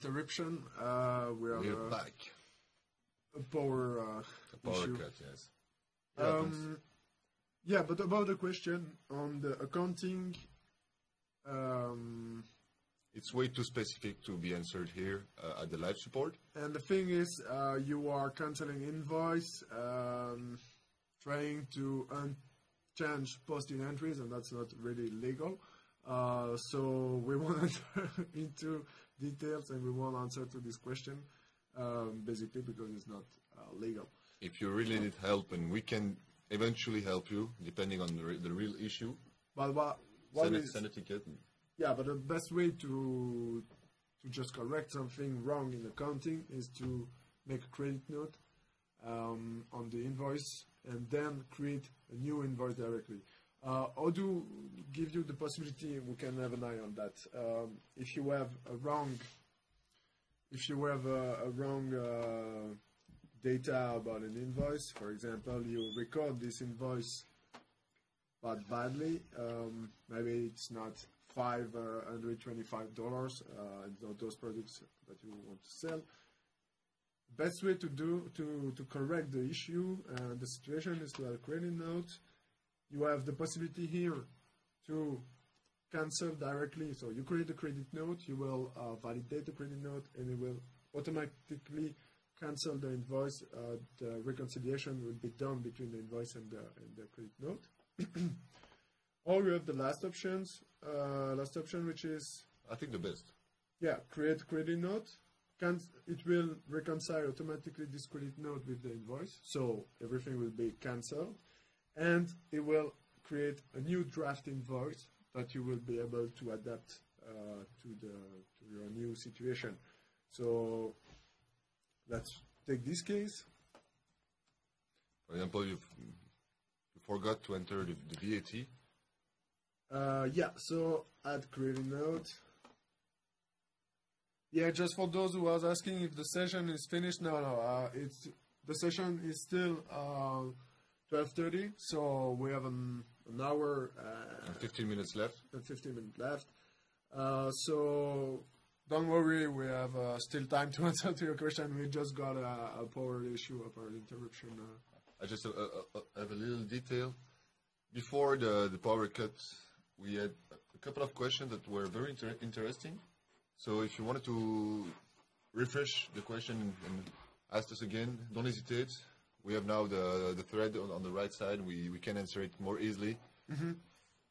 interruption. We have We're back. a power A power issue. cut, yes. It happens. Yeah, but about the question on the accounting, It's way too specific to be answered here at the live support. and the thing is, you are canceling invoice, trying to change posted entries, and that's not really legal. So we won't enter into details, and we won't answer to this question, basically because it's not legal. If you really need help, and we can eventually help you, depending on the real issue, But what send a ticket. yeah, but the best way to just correct something wrong in accounting is to make a credit note on the invoice and then create a new invoice directly. Odoo give you the possibility. We can have an eye on that. If you have a wrong data about an invoice, for example, you record this invoice but badly, maybe it's not $525, it's not those products that you want to sell. Best way to correct the issue and the situation is to have a credit note. You have the possibility here to cancel directly. So you create a credit note, you will validate the credit note, and it will automatically cancel the invoice. The reconciliation will be done between the invoice and the credit note. Or you have the last option, which is, I think the best. yeah, create credit note. It will reconcile automatically this credit note with the invoice, so everything will be cancelled, and it will create a new draft invoice that you will be able to adapt to your new situation. So let's take this case. For example, you forgot to enter the VAT. Yeah, so add credit note. Yeah, just for those who was asking if the session is finished. No, the session is still 12:30, so we have an hour 15 minutes left. and 15 minutes left. So don't worry, we have still time to answer to your question. We just got a power issue, a power interruption. I just have a little detail. Before the power cut, we had a couple of questions that were very interesting. So if you wanted to refresh the question and ask us again, don't hesitate. We have now the thread on the right side. We can answer it more easily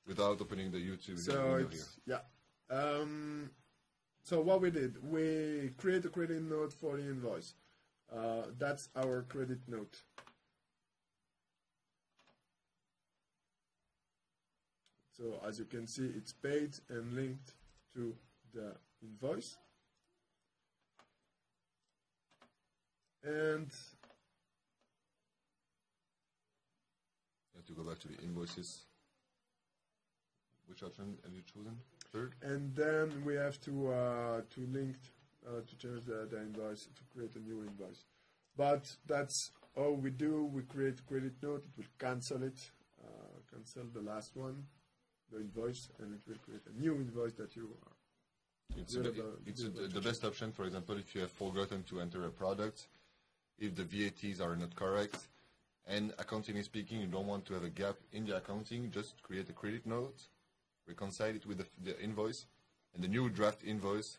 without opening the YouTube So window here. it's, yeah. So what we did, we create a credit note for the invoice. That's our credit note. So as you can see, it's paid and linked to the invoice. And You have to go back to the invoices. Which option have you chosen? Third? and then we have to link to change the invoice to create a new invoice. But that's all we do. We create a credit note. It will cancel it, cancel the last one, the invoice, and it will create a new invoice that you are. It's the best option, for example, if you have forgotten to enter a product, if the VATs are not correct, and accounting speaking, you don't want to have a gap in the accounting, just create a credit note, reconcile it with the invoice, and the new draft invoice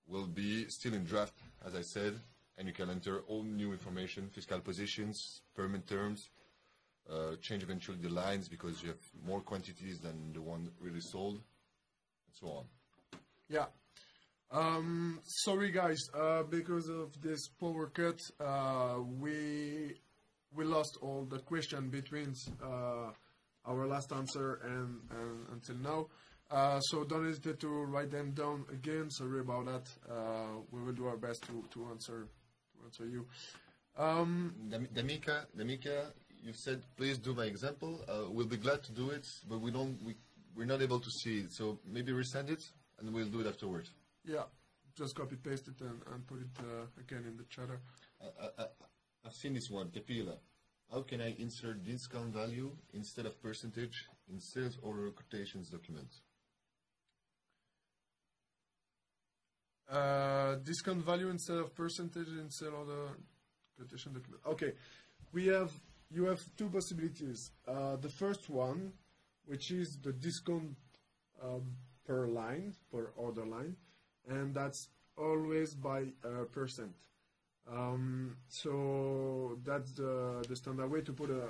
will be still in draft, as I said, and you can enter all new information, fiscal positions, payment terms, change eventually the lines because you have more quantities than the one really sold, and so on. Yeah. Sorry guys, because of this power cut, we lost all the question between our last answer and until now. So don't hesitate to write them down again. Sorry about that. We will do our best to answer you. Damika, you said please do my example. We'll be glad to do it, but we're not able to see it. So maybe resend it, and we'll do it afterwards. Yeah, just copy paste it and put it again in the chatter. I've seen this one, Capilla. How can I insert discount value instead of percentage in sales order quotations document? discount value instead of percentage instead of the quotation document. Okay, you have two possibilities. The first one, which is the discount per line, per order line, and that's always by percent. So that's the standard way to put a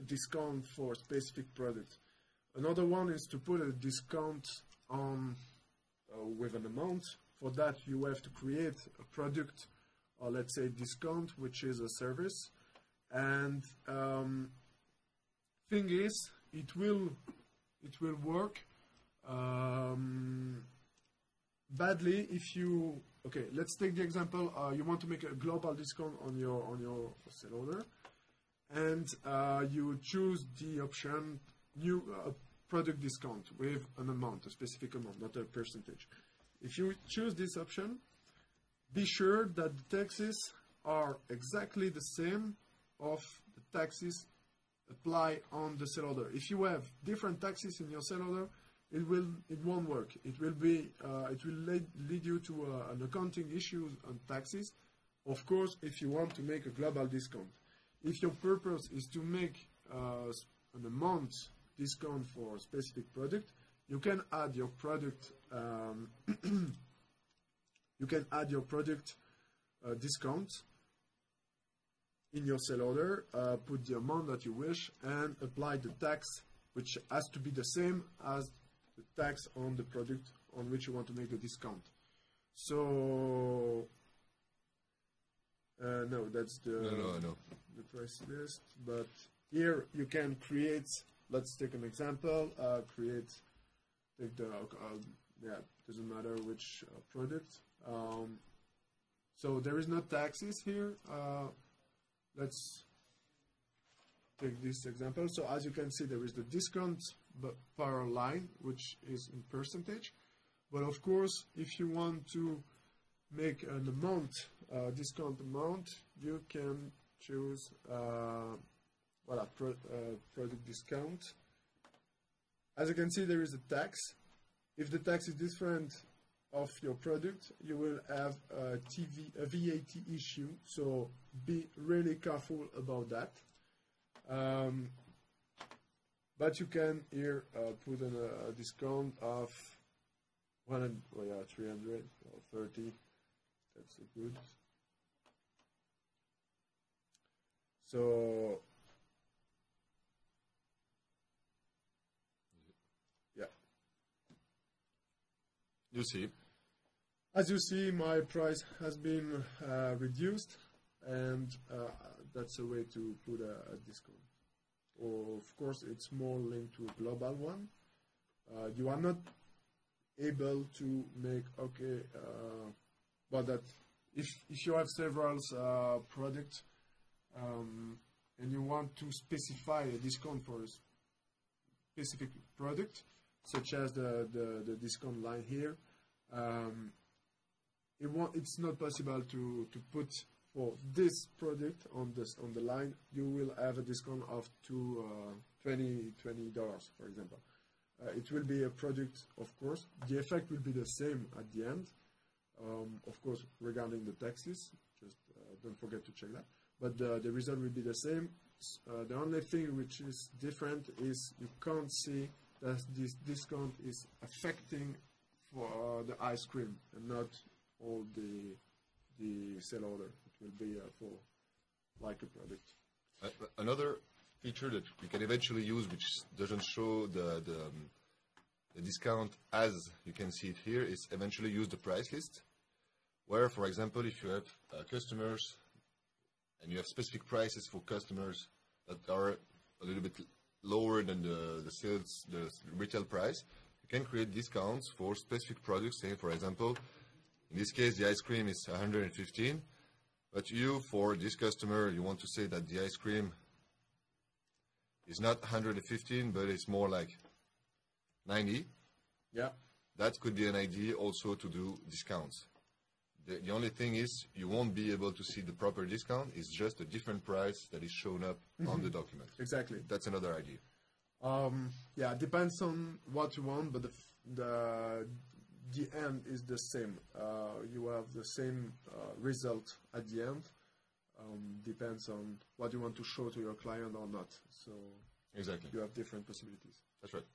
discount for specific product. Another one is to put a discount on with an amount. For that, you have to create a product, or let's say discount, which is a service. And thing is, it will work badly if you. Okay, let's take the example. You want to make a global discount on your sale order, and you choose the option new product discount with an amount, a specific amount, not a percentage. If you choose this option, be sure that the taxes are exactly the same of the taxes apply on the sale order. If you have different taxes in your sale order, it won't work. It will lead you to an accounting issue on taxes. Of course, if you want to make a global discount. If your purpose is to make an amount discount for a specific product, you can add your product. You can add your product discount in your sale order, put the amount that you wish, and apply the tax, which has to be the same as the tax on the product on which you want to make the discount. So, no, that's the price list. But here you can create. Let's take an example. Take the doesn't matter which product. So there is no taxes here. Let's take this example. So as you can see, there is the discount per line, which is in percentage. But of course, if you want to make an amount, discount amount, you can choose product discount. As you can see, there is a tax. If the tax is different of your product, you will have a VAT issue, so be really careful about that. But you can here put in a discount of 300 or 30. That's good. So yeah, you see. As you see, my price has been reduced, and that's a way to put a discount. Or of course, it's more linked to a global one. You are not able to make but that if you have several products and you want to specify a discount for a specific product, such as the discount line here. It's not possible to put for this product on the line. You will have a discount of $20, for example. It will be a product, of course. The effect will be the same at the end, of course, regarding the taxes. Just don't forget to check that. But the result will be the same. The only thing which is different is you can't see that this discount is affecting for the ice cream and not all the sale order. It will be for like a product. Another feature that we can eventually use, which doesn't show the discount as you can see it here, is eventually use the price list, where, for example, if you have customers and you have specific prices for customers that are a little bit lower than the retail price, you can create discounts for specific products. Say, for example, in this case, the ice cream is 115, but for this customer, you want to say that the ice cream is not 115, but it's more like 90. Yeah. That could be an idea also to do discounts. The only thing is you won't be able to see the proper discount. It's just a different price that is shown up on the document. Exactly. That's another idea. Yeah, it depends on what you want, but the end is the same. You have the same result at the end. Depends on what you want to show to your client or not. So exactly, you have different possibilities. That's right.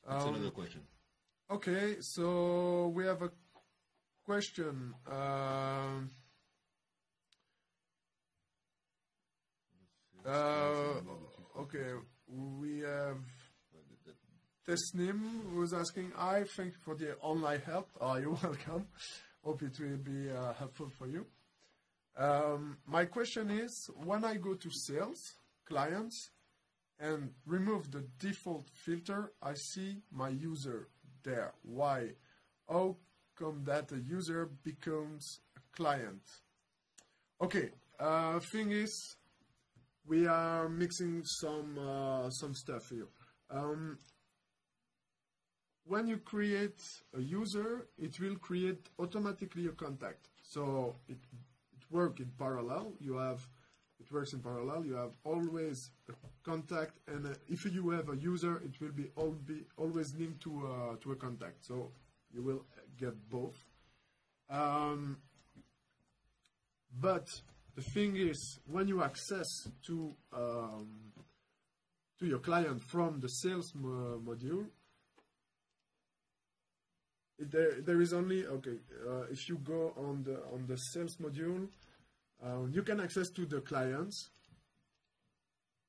That's another question. Okay, so we have a question. Okay, we have Tesnim who's asking, I thank you for the online help. You're welcome. Hope it will be helpful for you. My question is, when I go to sales, clients, and remove the default filter, I see my user there. Why? How come that a user becomes a client? Okay, thing is, we are mixing some stuff here. When you create a user, it will create automatically a contact. So it works in parallel. It works in parallel. You have always a contact, and if you have a user, it will be always linked to a contact. So you will get both. But the thing is, when you access to your client from the sales module, there is only if you go on the sales module, you can access to the clients.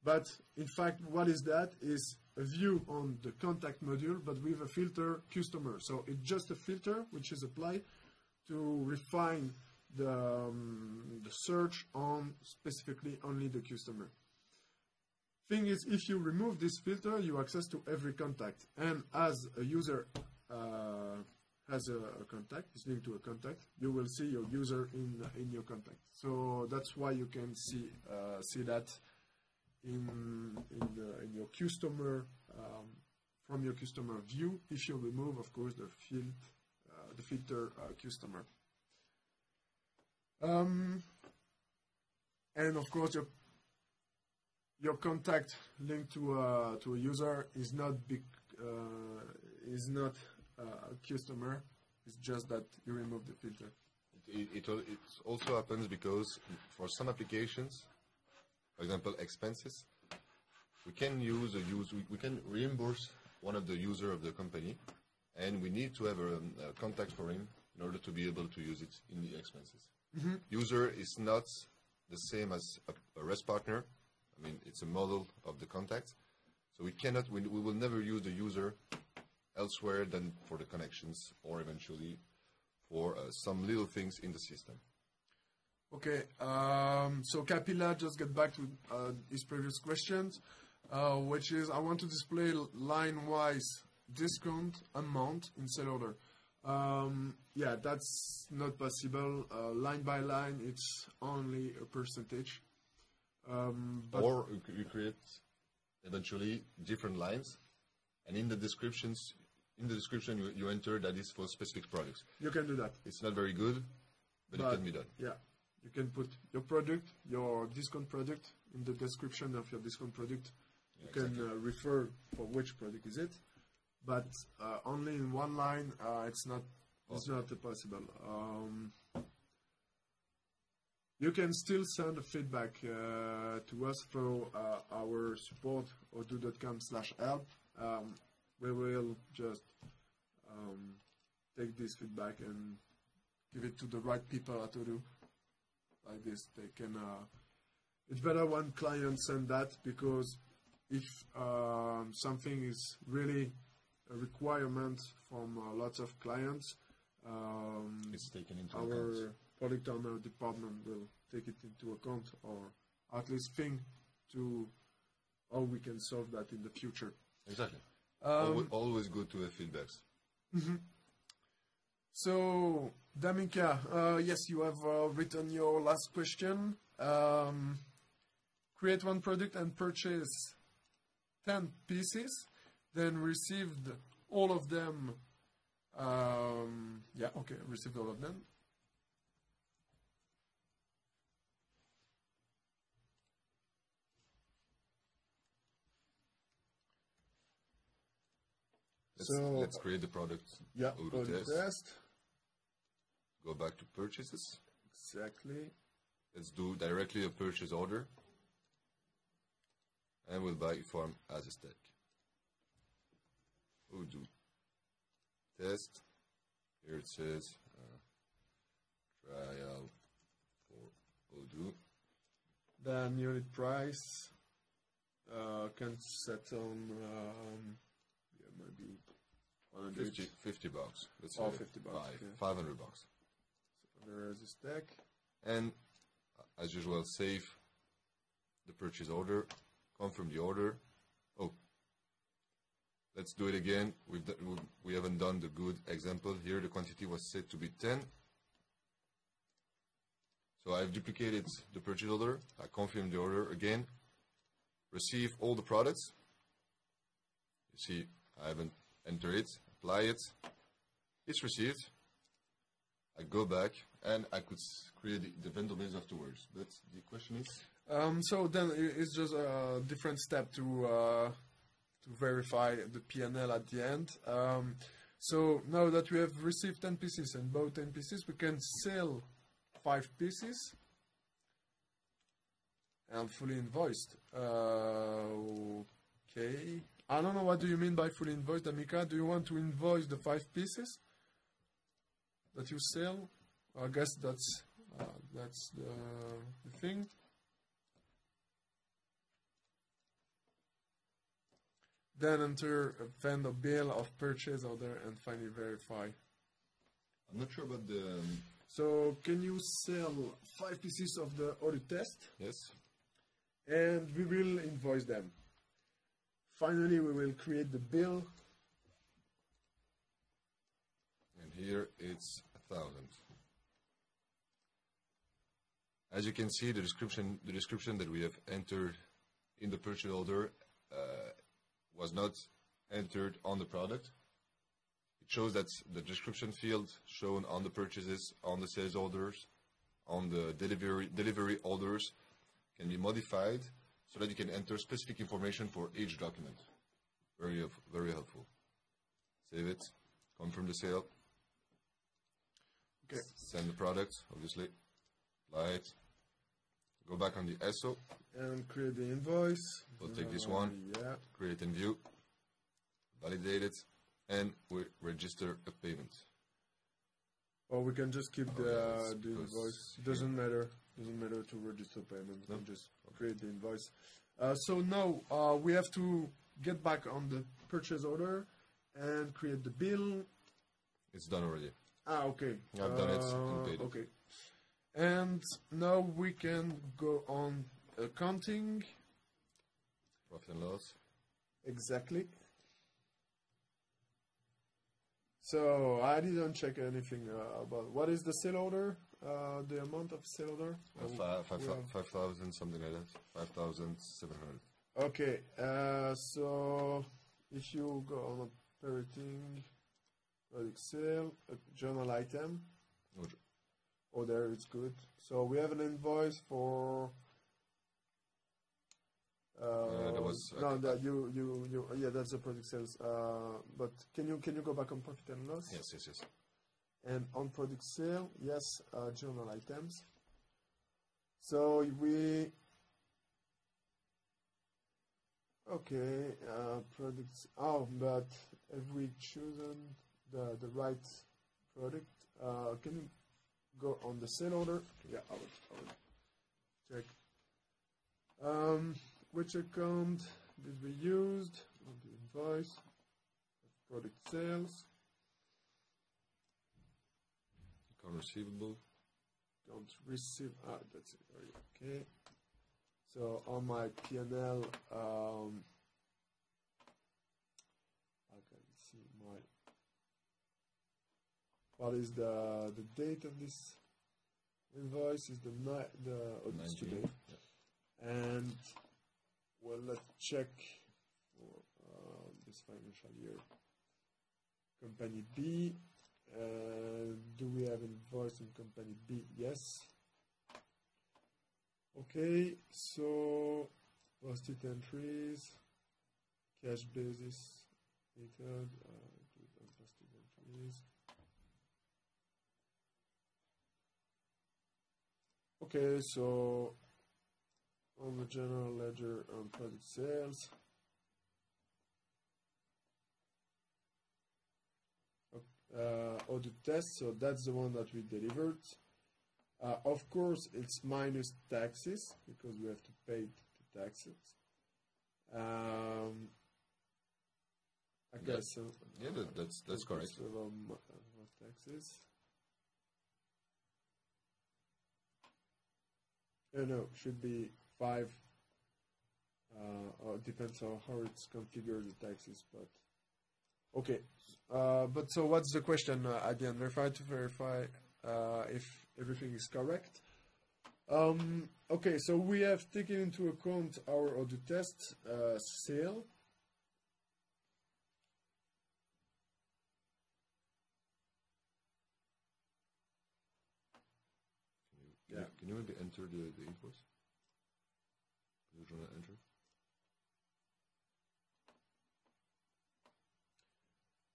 But in fact, what is that? Is a view on the contact module, but with a filter customer. So it's just a filter which is applied to refine the search on specifically only the customer. Thing is, if you remove this filter, you access to every contact, and as a user has a contact, is linked to a contact, you will see your user in your contact. So that's why you can see that in your customer from your customer view. If you remove, of course, the filter customer. And of course, your contact linked to a user is not a customer. It's just that you remove the filter. It also happens because for some applications, for example, expenses, we can we can reimburse one of the user of the company, and we need to have a contact for him in order to be able to use it in the expenses. Mm-hmm. User is not the same as a REST partner. I mean, it's a model of the contact. So we will never use the user elsewhere than for the connections or eventually for some little things in the system. Okay, so Capilla just get back to his previous questions, which is, I want to display line-wise discount amount in sell order. Yeah, that's not possible. Line by line, it's only a percentage. Or you create eventually different lines, and in the description you enter that is for specific products. You can do that. It's not very good, but it can be done. Yeah, you can put your product, your discount product, in the description of your discount product. You can refer for which product is it, but only in one line, it's not possible. You can still send a feedback to us through our support odoo.com/help. We will just take this feedback and give it to the right people at Odoo. Like this, they can. It's better when clients send that, because if something is really a requirement from lots of clients, it's taken into our account. Product owner department will take it into account, or at least think to how we can solve that in the future. Exactly. Always good to have feedbacks. Mm-hmm. So, Daminka, yes, you have written your last question. Create one product and purchase 10 pieces, then received all of them. Yeah, okay, received all of them. Let's create the product. Yeah, product test. Go back to purchases. Exactly. Let's do directly a purchase order. And we'll buy form as a stack. Odoo test. Here it says trial for Odoo. Then unit price can set on maybe 50 bucks. Let's say 50 bucks. 500 bucks. So there is a stack. And as usual, save the purchase order, confirm the order. Oh, let's do it again. We haven't done the good example here. The quantity was set to be 10. So I've duplicated the purchase order. I confirm the order again. Receive all the products. You see, I haven't entered it. Apply it. It's received. I go back and I could create the vendor list afterwards. But the question is? So then it's just a different step to verify the P&L at the end. So now that we have received 10 pieces and bought 10 pieces, we can sell 5 pieces and fully invoiced. Okay. I don't know, what do you mean by fully invoiced, Amika? Do you want to invoice the 5 pieces that you sell? I guess that's the thing. Then enter a vendor bill of purchase order and finally verify. I'm not sure about the... So can you sell 5 pieces of the order test? Yes. And we will invoice them. Finally, we will create the bill. And here it's 1,000. As you can see, the description that we have entered in the purchase order was not entered on the product. It shows that the description field shown on the purchases, on the sales orders, on the delivery orders can be modified so that you can enter specific information for each document. Very helpful. Save it, confirm the sale. Okay. Send the product, obviously. Apply it. Go back on the SO. And create the invoice. We'll take this one. Yeah. Create and view. Validate it. And we register a payment. Or we can just keep the invoice. It doesn't matter. Doesn't matter to register payment. No? We can just create the invoice. So now we have to get back on the purchase order and create the bill. It's done already. Ah, okay. I've done it and paid it. Okay. And now we can go on accounting. Profit and loss. Exactly. So I didn't check anything about what is the sale order, the amount of sale order. 5,000, something like that. 5,700. Okay. So if you go on operating, product sale, journal item. Oh, there it's good. So we have an invoice for. Yeah, that's the product sales. But can you go back on profit and loss? Yes. And on product sale, yes, journal items. So we. Okay, products. Oh, but have we chosen the right product? Can you go on the sale order? Yeah, I will check. Which account did we use on the invoice? Product sales. Account receivable. Account receive. Ah, that's it. Okay. So on my P&L, I can see what is the date of this invoice? Is it's today. Yeah. And well, let's check for this financial year. Company B. Do we have invoice in company B? Yes. Okay, so posted entries, cash basis method, please. Okay, so on the general ledger on product sales. Audit test, so that's the one that we delivered. Of course, it's minus taxes because we have to pay the taxes. I guess so. Yeah, that's correct. Taxes. No, should be 5. Or depends on how it's configured, the taxes, but okay. But so what's the question at the end? Verify if everything is correct. Okay, so we have taken into account our audit test sale. Can you maybe enter the invoice? You want to enter?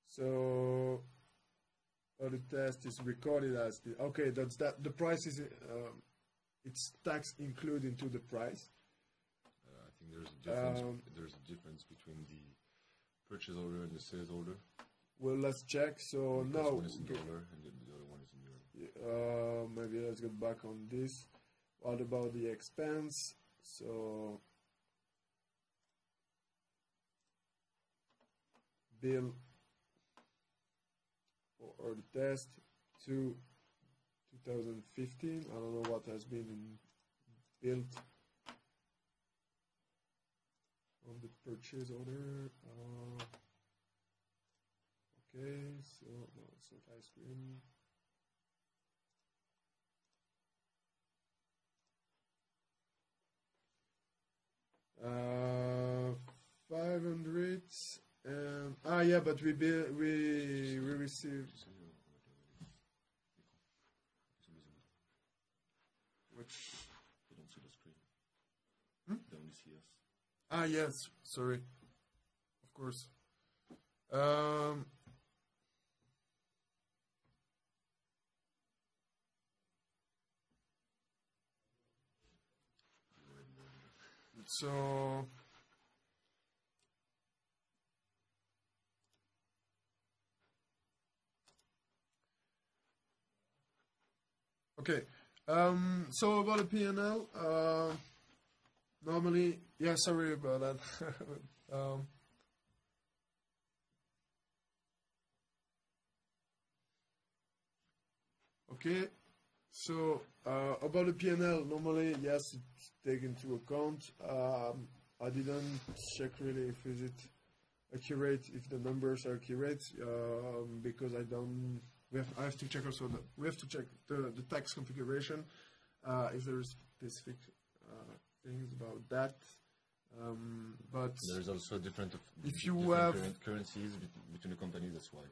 So audit test is recorded as the okay. That's that. The price is it's tax included into the price. I think there's a difference. There's a difference between the purchase order and the sales order. Well, let's check. So because now one is in dollar and the other one is in euro. Maybe let's get back on this. What about the expense? So bill or the test to 2015. I don't know what has been built on the purchase order. Okay, so no, it's not ice cream. $500 and yeah, but we received which They don't see the screen. They only see us. Yes, sorry, of course. So okay, so about the P&L, normally, yeah, sorry about that. Okay, so about the P&L, normally, yes, it's taken into account. I didn't check really if is it accurate, if the numbers are accurate, because I don't. I have to check also. We have to check the tax configuration, if there is specific things about that. But there's also different currencies between the companies. That's why.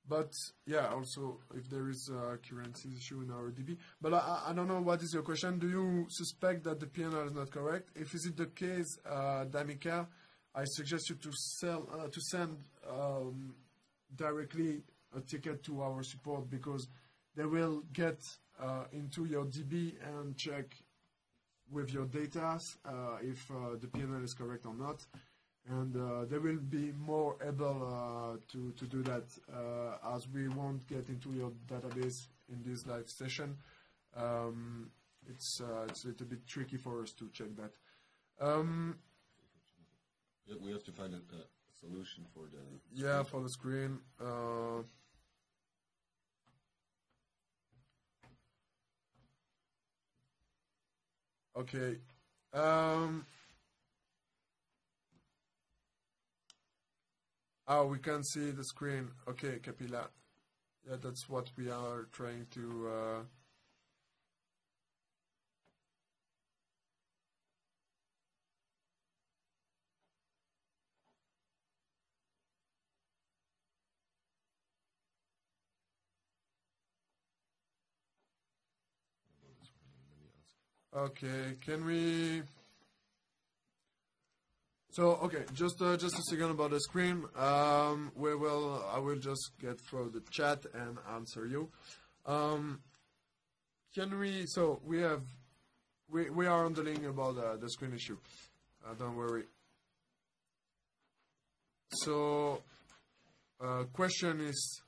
But yeah, also if there is a currency issue in our DB. But I don't know, what is your question? Do you suspect that the P&L is not correct? If is it the case, Damika, I suggest you to send directly a ticket to our support, because they will get into your DB and check with your data if the P&L is correct or not. And they will be more able to do that, as we won't get into your database in this live session. It's a little bit tricky for us to check that. Yeah, we have to find a solution for the yeah, for the screen. Okay. We can see the screen. Okay, Capilla. Yeah, that's what we are trying to. Okay, can we? So okay, just a second about the screen. I will just get through the chat and answer you. Can we? So we are handling about the screen issue. Don't worry. So, question is,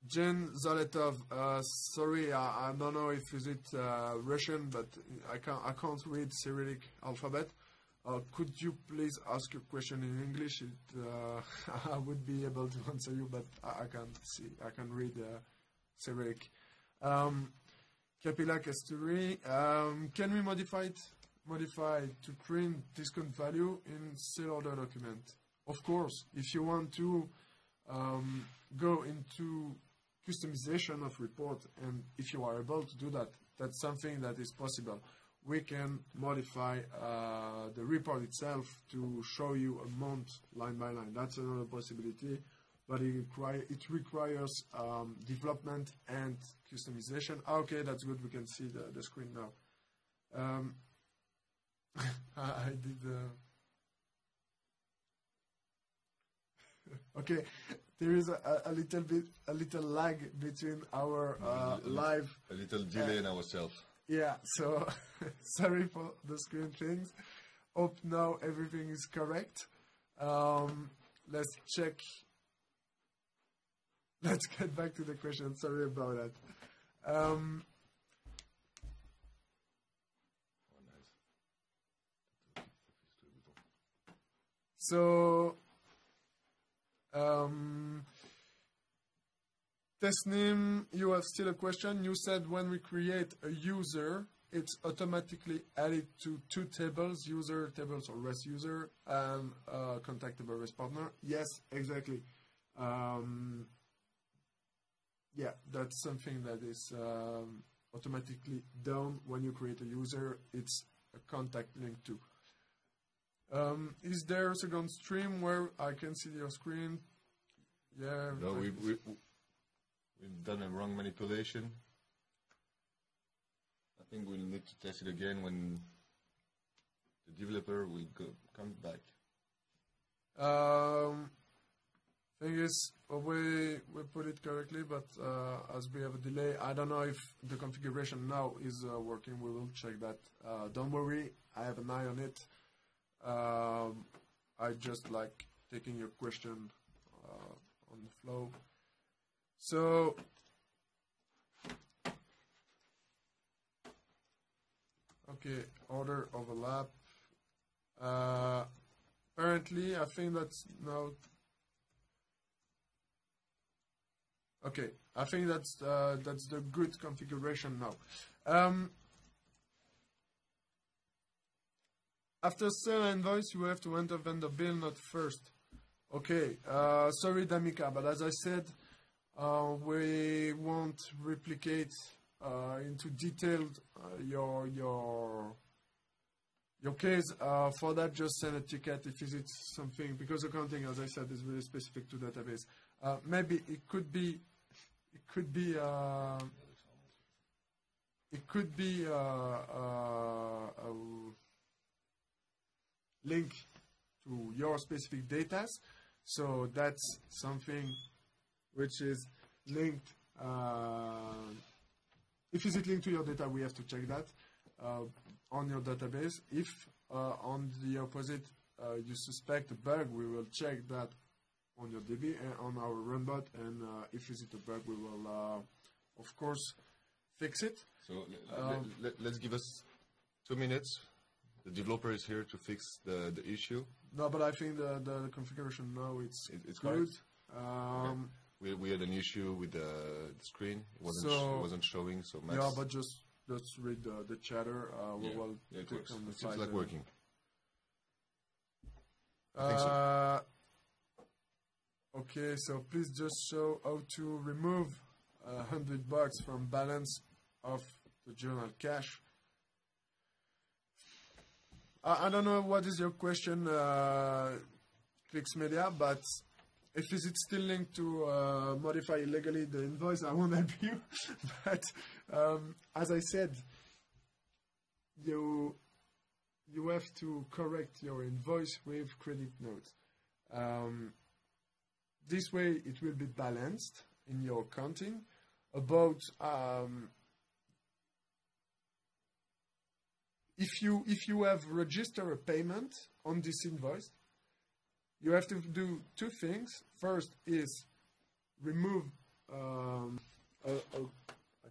Jen Zaletov. Sorry, I don't know if is it Russian, but I can't read Cyrillic alphabet. Could you please ask your question in English? I would be able to answer you, but I can't see. I can read Cyrillic. Capilla Casturi. Can we modify to print discount value in sale order document? Of course, if you want to go into customization of report, and if you are able to do that, that's something that is possible. We can modify the report itself to show you a month line by line. That's another possibility, but it requires development and customization. Okay, that's good. We can see the screen now. I did. Okay, there is a little lag between our live. A little delay in ourselves. Yeah, so sorry for the screen things. Hope now everything is correct. Let's check. Let's get back to the question. Sorry about that. So, Tesnim, you have still a question. You said when we create a user, it's automatically added to two tables, user tables or REST user, and contactable REST partner. Yes, exactly. Yeah, that's something that is automatically done when you create a user. It's a contact link too. Is there a second stream where I can see your screen? Yeah. No, we've done a wrong manipulation. I think we'll need to test it again when the developer will come back. Thing is, we put it correctly, but as we have a delay, I don't know if the configuration now is working. We will check that. Don't worry, I have an eye on it. I just like taking your question on the flow. So, okay, order overlap. Apparently, I think that's now. Okay, I think that's the good configuration now. After sell invoice, you have to enter vendor bill note first. Okay, sorry Damika, but as I said, we won't replicate into detailed your case. For that, just send a ticket if it's something, because accounting, as I said, is really specific to database. Maybe it could be a link to your specific data. So that's something which is linked. If it's linked to your data, we have to check that on your database. If on the opposite, you suspect a bug, we will check that on your DB and on our runbot. And if it's a bug, we will, of course, fix it. So let's give us 2 minutes. The developer is here to fix the issue. No, but I think the configuration now it's good. Okay. We had an issue with the screen. It wasn't showing. So Max, yeah, but just let's read the chatter. We will click on the side. Seems like working. I think so. Okay, so please just show how to remove $100 from balance of the journal cache. I don't know what is your question, Clicks Media, but if is it still linked to modify illegally the invoice, I won't help you. But as I said, you you have to correct your invoice with credit notes. This way it will be balanced in your accounting. About if you have registered a payment on this invoice, you have to do two things. First is remove. I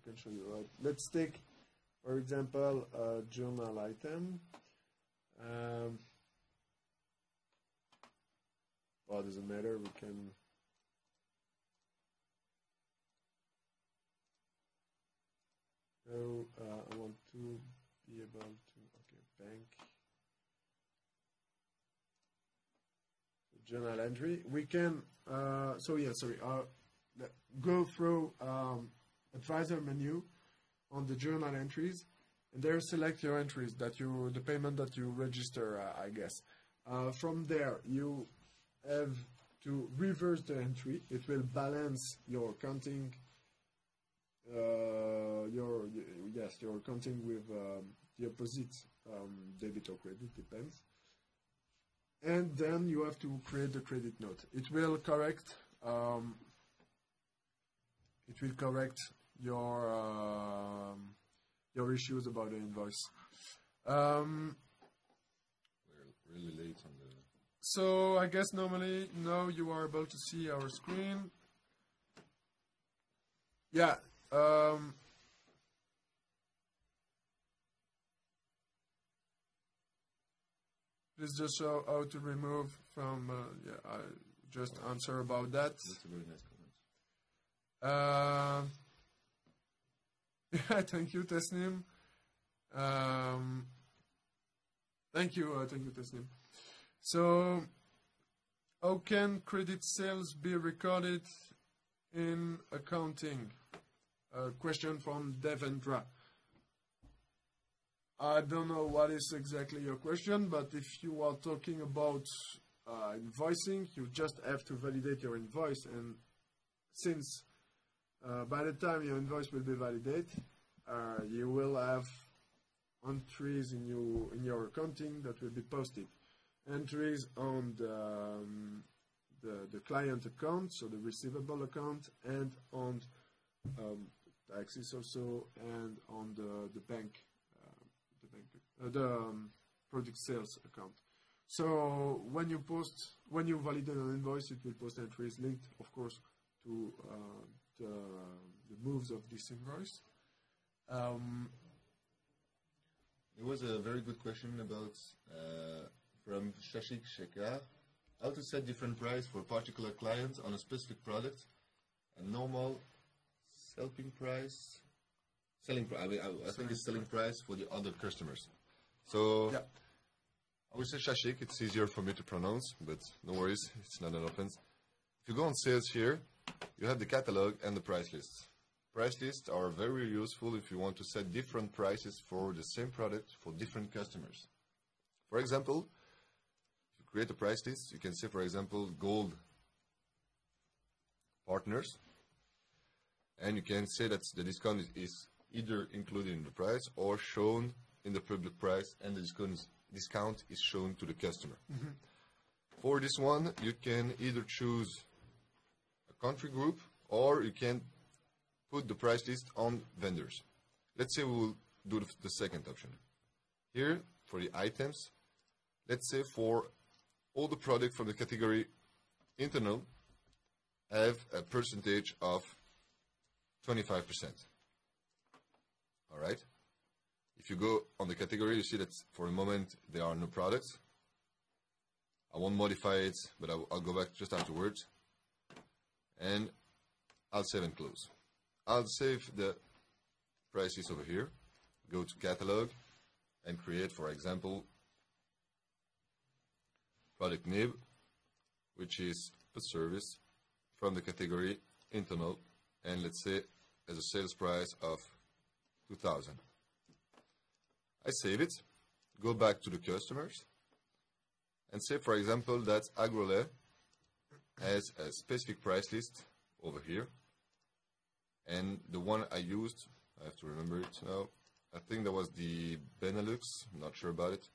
can show you. Right? Let's take, for example, a journal item. Well, it doesn't matter. We can. So I want to be able to. Okay, bank. Journal entry. We can. Go through advisor menu on the journal entries, and there select your entries the payment that you register. I guess. From there, you have to reverse the entry. It will balance your accounting. Your accounting with the opposite debit or credit, depends. And then you have to create the credit note. It will correct. Your issues about the invoice. We're really late on the. So I guess normally now you are able to see our screen. Yeah. Please just show how to remove from. I just answer about that. That's a very nice comment. Yeah, thank you, Tesnim. Thank you, Tesnim. So, how can credit sales be recorded in accounting? Question from Devendra. I don't know what is exactly your question, but if you are talking about invoicing, you just have to validate your invoice, and since by the time your invoice will be validated, you will have entries in your accounting that will be posted. Entries on the client account, so the receivable account, and on taxes also, and on the bank, product sales account. So when you validate an invoice, it will post entries linked, of course, to the moves of this invoice. There was a very good question about from Shashik Shekhar, how to set different price for particular clients on a specific product, and normal selling price. I think it's selling price for the other customers. So yeah. I would say Shashik. It's easier for me to pronounce, but no worries, it's not an offense. If you go on sales here, you have the catalog and the price lists. Price lists are very useful if you want to set different prices for the same product for different customers. For example, if you create a price list, you can say, for example, gold partners, and you can say that the discount is either included in the price or shown in the public price, and the discount is shown to the customer. Mm-hmm. For this one, you can either choose a country group, or you can put the price list on vendors. Let's say we'll do the second option. Here, for the items, let's say for all the products from the category internal have a percentage of 25%. All right? If you go on the category, you see that for a moment there are no products. I won't modify it, but I'll go back just afterwards. And I'll save and close. I'll save the prices over here, go to catalog, and create, for example, product nib, which is a service from the category internal, and let's say as a sales price of 2,000. I save it, go back to the customers, and say, for example, that Agrolais has a specific price list over here. And the one I used, I have to remember it now, I think that was the Benelux, I'm not sure about it.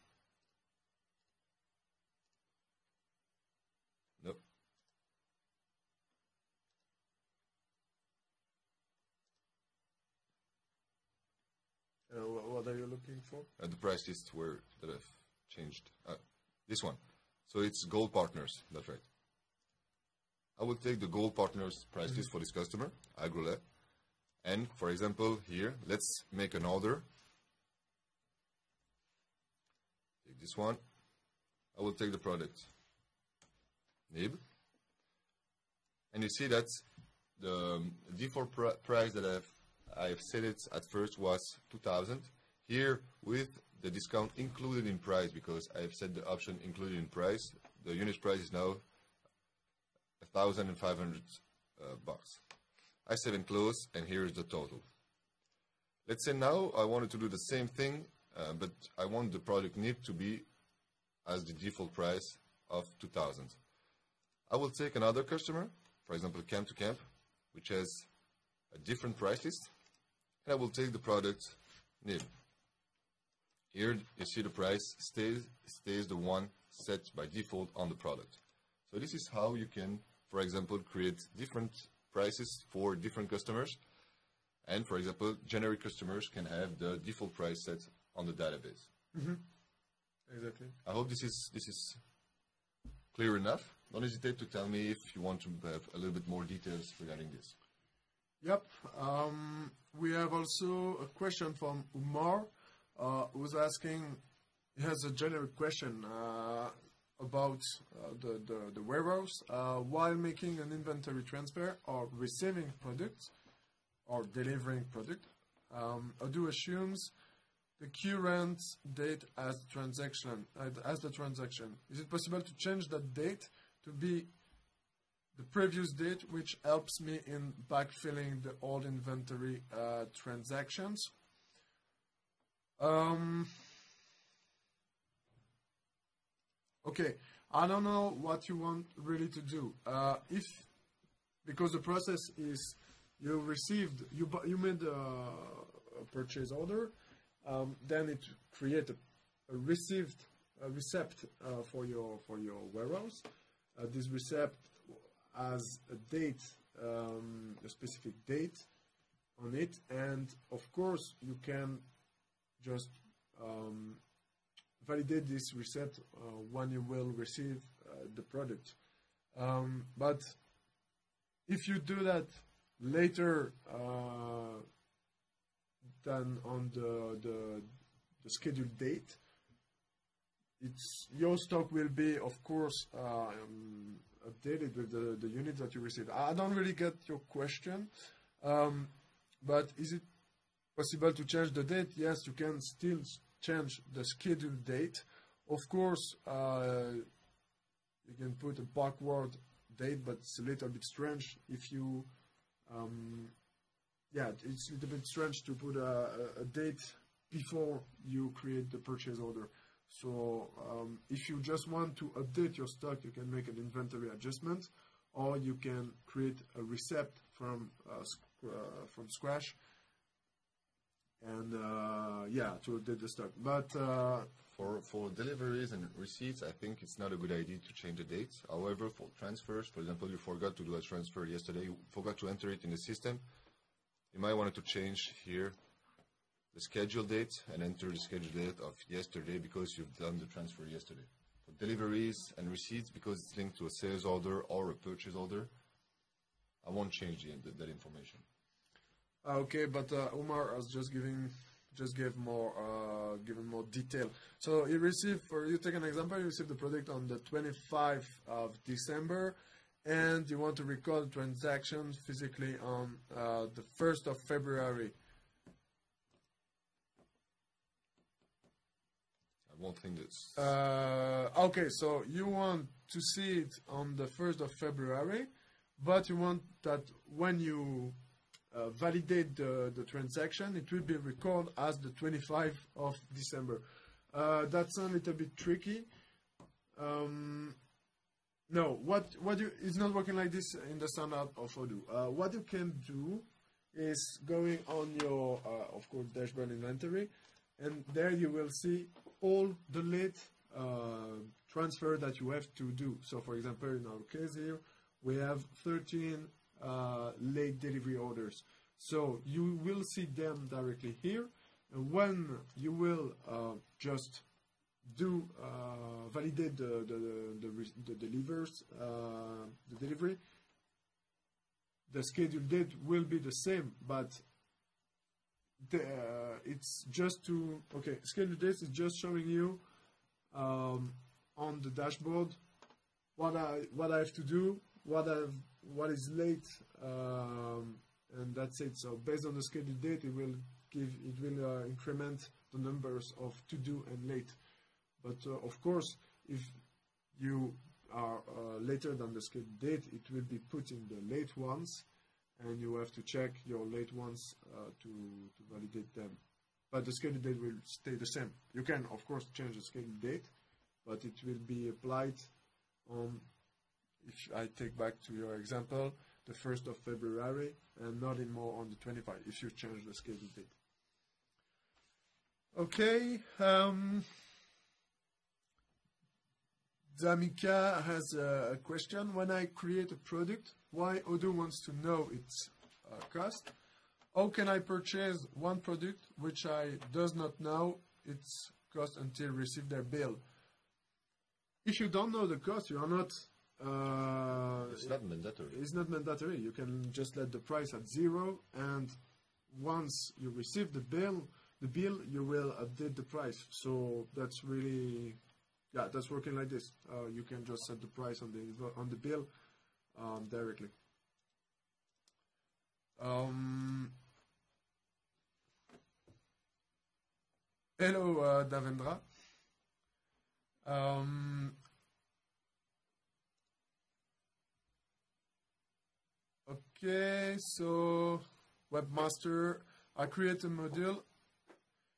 What are you looking for? The price list that I've changed. This one. So it's Gold Partners. That's right. I will take the Gold Partners price list for this customer, Agrolais. And for example, here, let's make an order. Take this one. I will take the product, nib. And you see that the default price that I've set it at first was 2,000. Here, with the discount included in price, because I've set the option included in price, the unit price is now 1,500 bucks. I save and close, and here is the total. Let's say now I wanted to do the same thing, but I want the product nib to be as the default price of 2,000. I will take another customer, for example, Camp to Camp, which has a different price list, and I will take the product nib. Here you see the price stays the one set by default on the product. So this is how you can, for example, create different prices for different customers. And for example, generic customers can have the default price set on the database. Mm-hmm. Exactly. I hope this is clear enough. Don't hesitate to tell me if you want to have a little bit more details regarding this. Yep. We have also a question from Umar, who's asking, he has a generic question about the warehouse. While making an inventory transfer or receiving product or delivering product, Odoo assumes the current date as the transaction. Is it possible to change that date to be the previous date, which helps me in backfilling the old inventory transactions? Okay, I don't know what you want really to do. Because the process is you made a purchase order, then it create a receipt for your warehouse. This receipt has a date, a specific date on it, and of course you can just validate this receipt when you will receive the product. But if you do that later than on the scheduled date, your stock will be, of course, updated with the units that you received. I don't really get your question, but is it possible to change the date? Yes, you can still change the scheduled date. Of course, you can put a backward date, but it's a little bit strange if you, it's a little bit strange to put a date before you create the purchase order. So if you just want to update your stock, you can make an inventory adjustment, or you can create a receipt from scratch, and to update the stock. But for deliveries and receipts, I think it's not a good idea to change the dates. However, for transfers, for example, you forgot to do a transfer yesterday, you forgot to enter it in the system, you might want to change here the schedule date and enter the schedule date of yesterday because you've done the transfer yesterday. For deliveries and receipts, because it's linked to a sales order or a purchase order, I won't change that information. Okay, but Umar has just given more detail. So you take an example, you receive the product on the 25th of December, and you want to record the transaction physically on the 1st of February. I won't think this. Okay, so you want to see it on the 1st of February, but you want that when you validate the transaction, it will be recorded as the 25th of December. That's a little bit tricky. No, it's not working like this in the standard of Odoo. What you can do is going on your, of course, dashboard inventory, and there you will see all the late transfer that you have to do. So, for example, in our case here, we have 13 late delivery orders. So you will see them directly here, And when you will just do validate the delivery, the scheduled date will be the same, but it's just to scheduled date is just showing you on the dashboard what I have to do, what is late, and that's it. So based on the scheduled date, it will increment the numbers of to do and late. But of course, if you are later than the scheduled date, it will be put in the late ones, and you have to check your late ones to validate them. But the scheduled date will stay the same. You can, of course, change the scheduled date, but it will be applied on, if I take back to your example, the 1st of February, and not anymore on the 25th, if you change the scheduled date. Okay. Damika has a question. When I create a product, why Odoo wants to know its cost? How can I purchase one product which I does not know its cost until receive their bill? If you don't know the cost, you are not. It's not mandatory. It's not mandatory. You can just let the price at 0, and once you receive the bill, you will update the price. So that's really. Yeah, that's working like this. You can just set the price on the bill directly. Hello, Davendra. Okay, so Webmaster, I create a module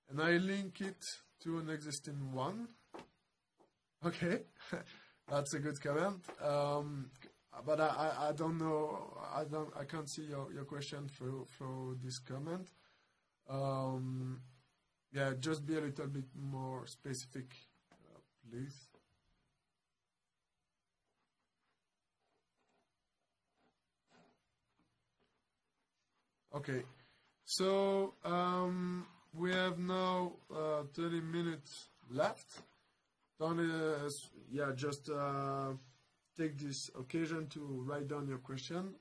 and I link it to an existing one. Okay, that's a good comment. But I don't know. I can't see your question through this comment. Yeah, just be a little bit more specific, please. Okay, so we have now 30 minutes left. Yeah, just take this occasion to write down your question.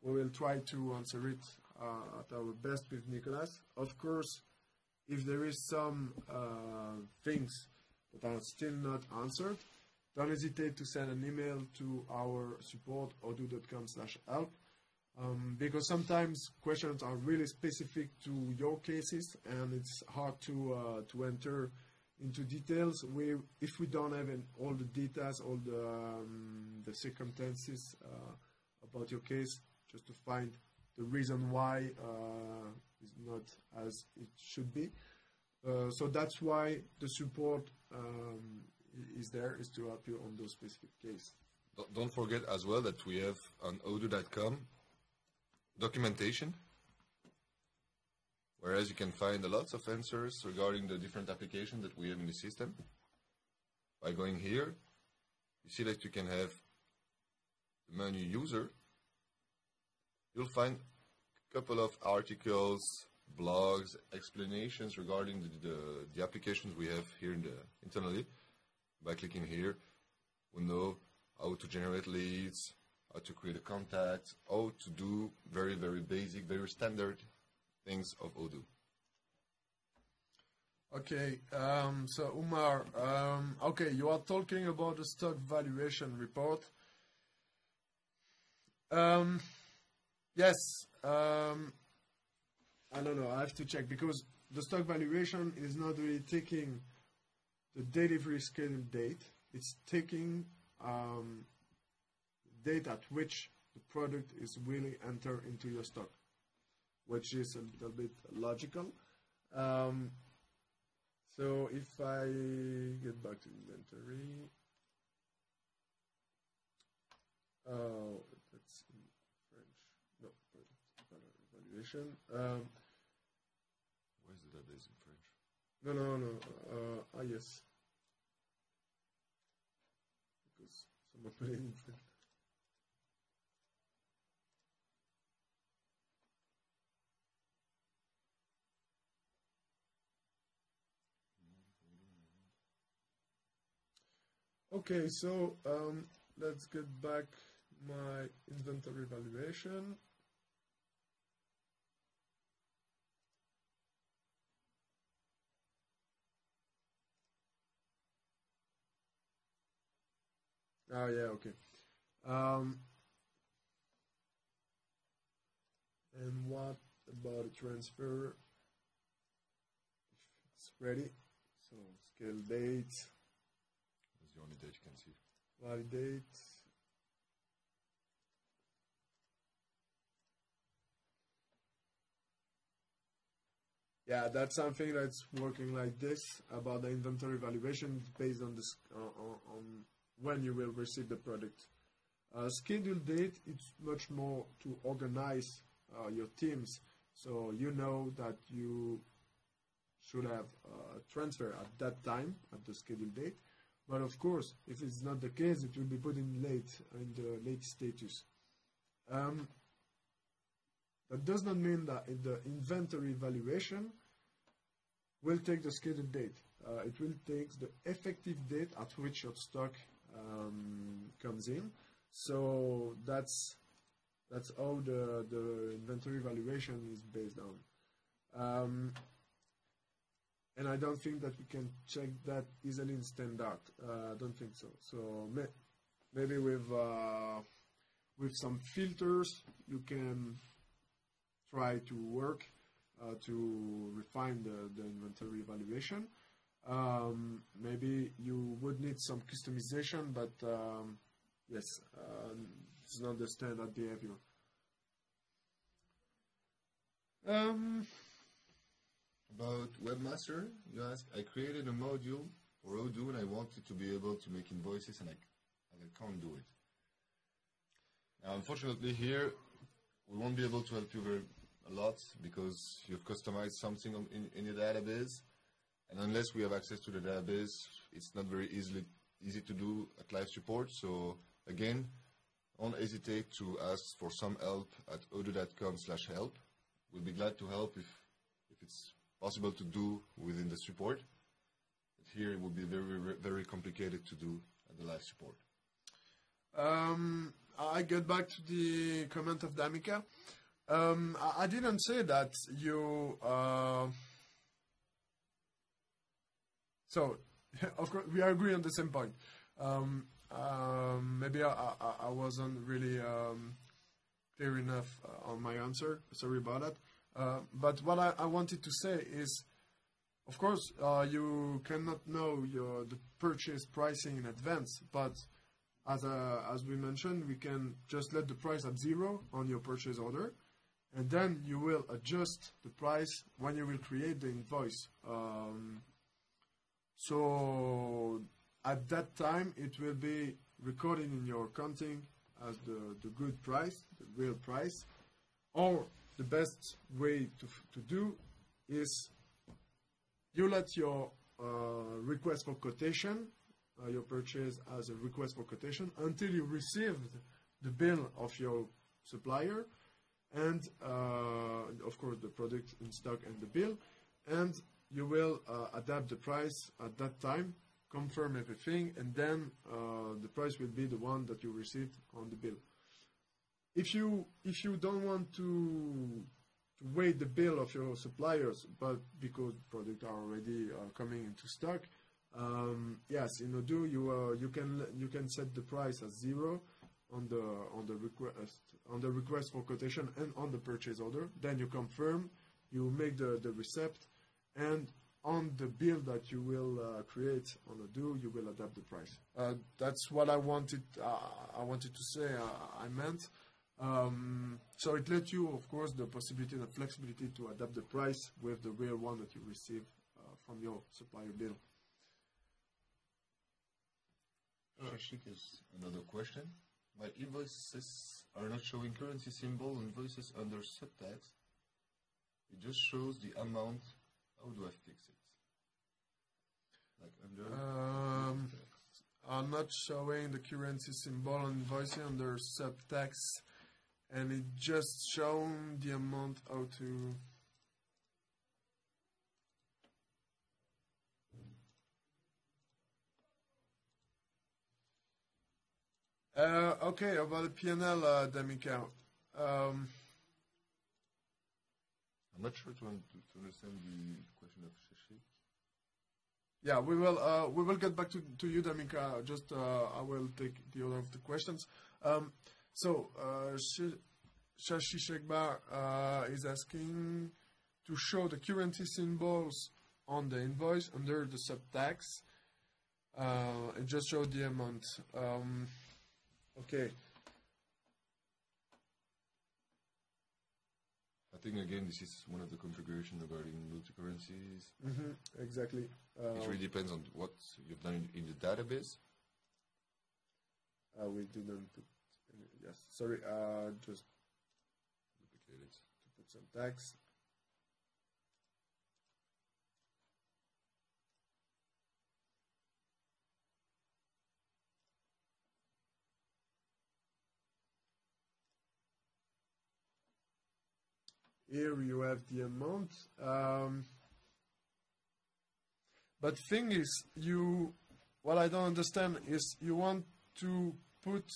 We will try to answer it at our best with Nicolas. Of course, if there is some things that are still not answered, don't hesitate to send an email to our support odoo.com/help, because sometimes questions are really specific to your cases and it's hard to enter into details. If we don't have all the details, all the circumstances about your case, just to find the reason why it's not as it should be. So that's why the support is there, is to help you on those specific cases. Don't forget as well that we have on odoo.com documentation, whereas you can find lots of answers regarding the different applications that we have in the system. By going here, you see that you can have the menu user. You'll find a couple of articles, blogs, explanations regarding the applications we have here internally. By clicking here, we know how to generate leads, how to create a contact, how to do very, very basic, very standard things of Odoo. Okay, so Umar, okay, you are talking about the stock valuation report. Yes, I don't know, I have to check, because the stock valuation is not really taking the delivery schedule date, it's taking date at which the product is really entered into your stock, which is a little bit logical. So if I get back to inventory, that's in French. No, evaluation. Why is the database in French? No. Yes. Because someone put it in French. Okay, so let's get back my inventory valuation. Oh yeah, okay. And what about a transfer? If it's ready, so scale date. That's the only date you can see. Validate. Yeah, that's something that's working like this about the inventory valuation based on this on when you will receive the product. Schedule date, it's much more to organize your teams, so you know that you should have transfer at that time at the scheduled date. But of course, if it's not the case, it will be put in the late status. That does not mean that the inventory valuation will take the scheduled date. It will take the effective date at which your stock comes in. So that's how the inventory valuation is based on. And I don't think that we can check that easily in standard. I don't think so. So maybe with some filters, you can try to work to refine the inventory valuation. Maybe you would need some customization, but yes, it's not the standard behavior. About Webmaster, you ask, I created a module for Odoo and I wanted to be able to make invoices and I can't do it. Now, unfortunately here, we won't be able to help you a lot because you've customized something in your database, and unless we have access to the database, it's not very easy to do at live support. So again, don't hesitate to ask for some help at odoo.com/help. We'll be glad to help if it's possible to do within the support. But here it would be very, very complicated to do at the live support. I get back to the comment of Damika. I didn't say that you. So, of course, we agree on the same point. Maybe I wasn't really clear enough on my answer. Sorry about that. But what I wanted to say is, of course, you cannot know the purchase pricing in advance, but as we mentioned, we can just let the price at 0 on your purchase order, and then you will adjust the price when you will create the invoice. So at that time, it will be recorded in your accounting as the good price, the real price. Or the best way to do is you let your request for quotation, your purchase as a request for quotation, until you receive the bill of your supplier, and of course the product in stock and the bill, and you will adapt the price at that time, confirm everything, and then the price will be the one that you received on the bill. If you don't want to wait the bill of your suppliers, but because products are already coming into stock, yes, in Odoo you can set the price as 0 on the request for quotation and on the purchase order. Then you confirm, you make the receipt, and on the bill that you will create on Odoo, you will adapt the price. That's what I wanted to say. I meant. So it lets you, of course, the possibility and the flexibility to adapt the price with the real one that you receive from your supplier bill. Shashik is another question. My invoices are not showing currency symbol invoices under subtax. It just shows the amount. How do I fix it? Like under I'm not showing the currency symbol on invoice under subtax, and it just shown the amount how to. Okay, about the P&L, Damika. I'm not sure to understand the question of Shashi. Yeah, we will get back to you, Damika. Just I will take the order of the questions. Shashi Shekbar is asking to show the currency symbols on the invoice under the subtax. And just show the amount. Okay. I think again this is one of the configurations regarding multi-currencies. Exactly. It really depends on what you've done in the database. We didn't put any, yes. Sorry, just duplicate it to put some tags. Here you have the amount. But thing is, what I don't understand is you want to put,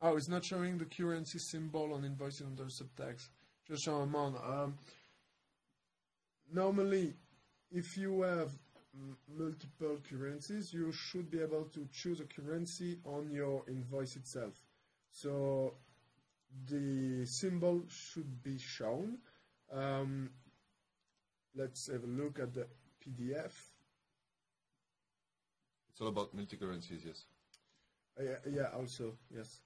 it's not showing the currency symbol on invoice under subtax. Just show amount. Normally, if you have multiple currencies, you should be able to choose a currency on your invoice itself. So the symbol should be shown. Let's have a look at the PDF. It's all about multi-currencies, yes. Yeah, also, yes.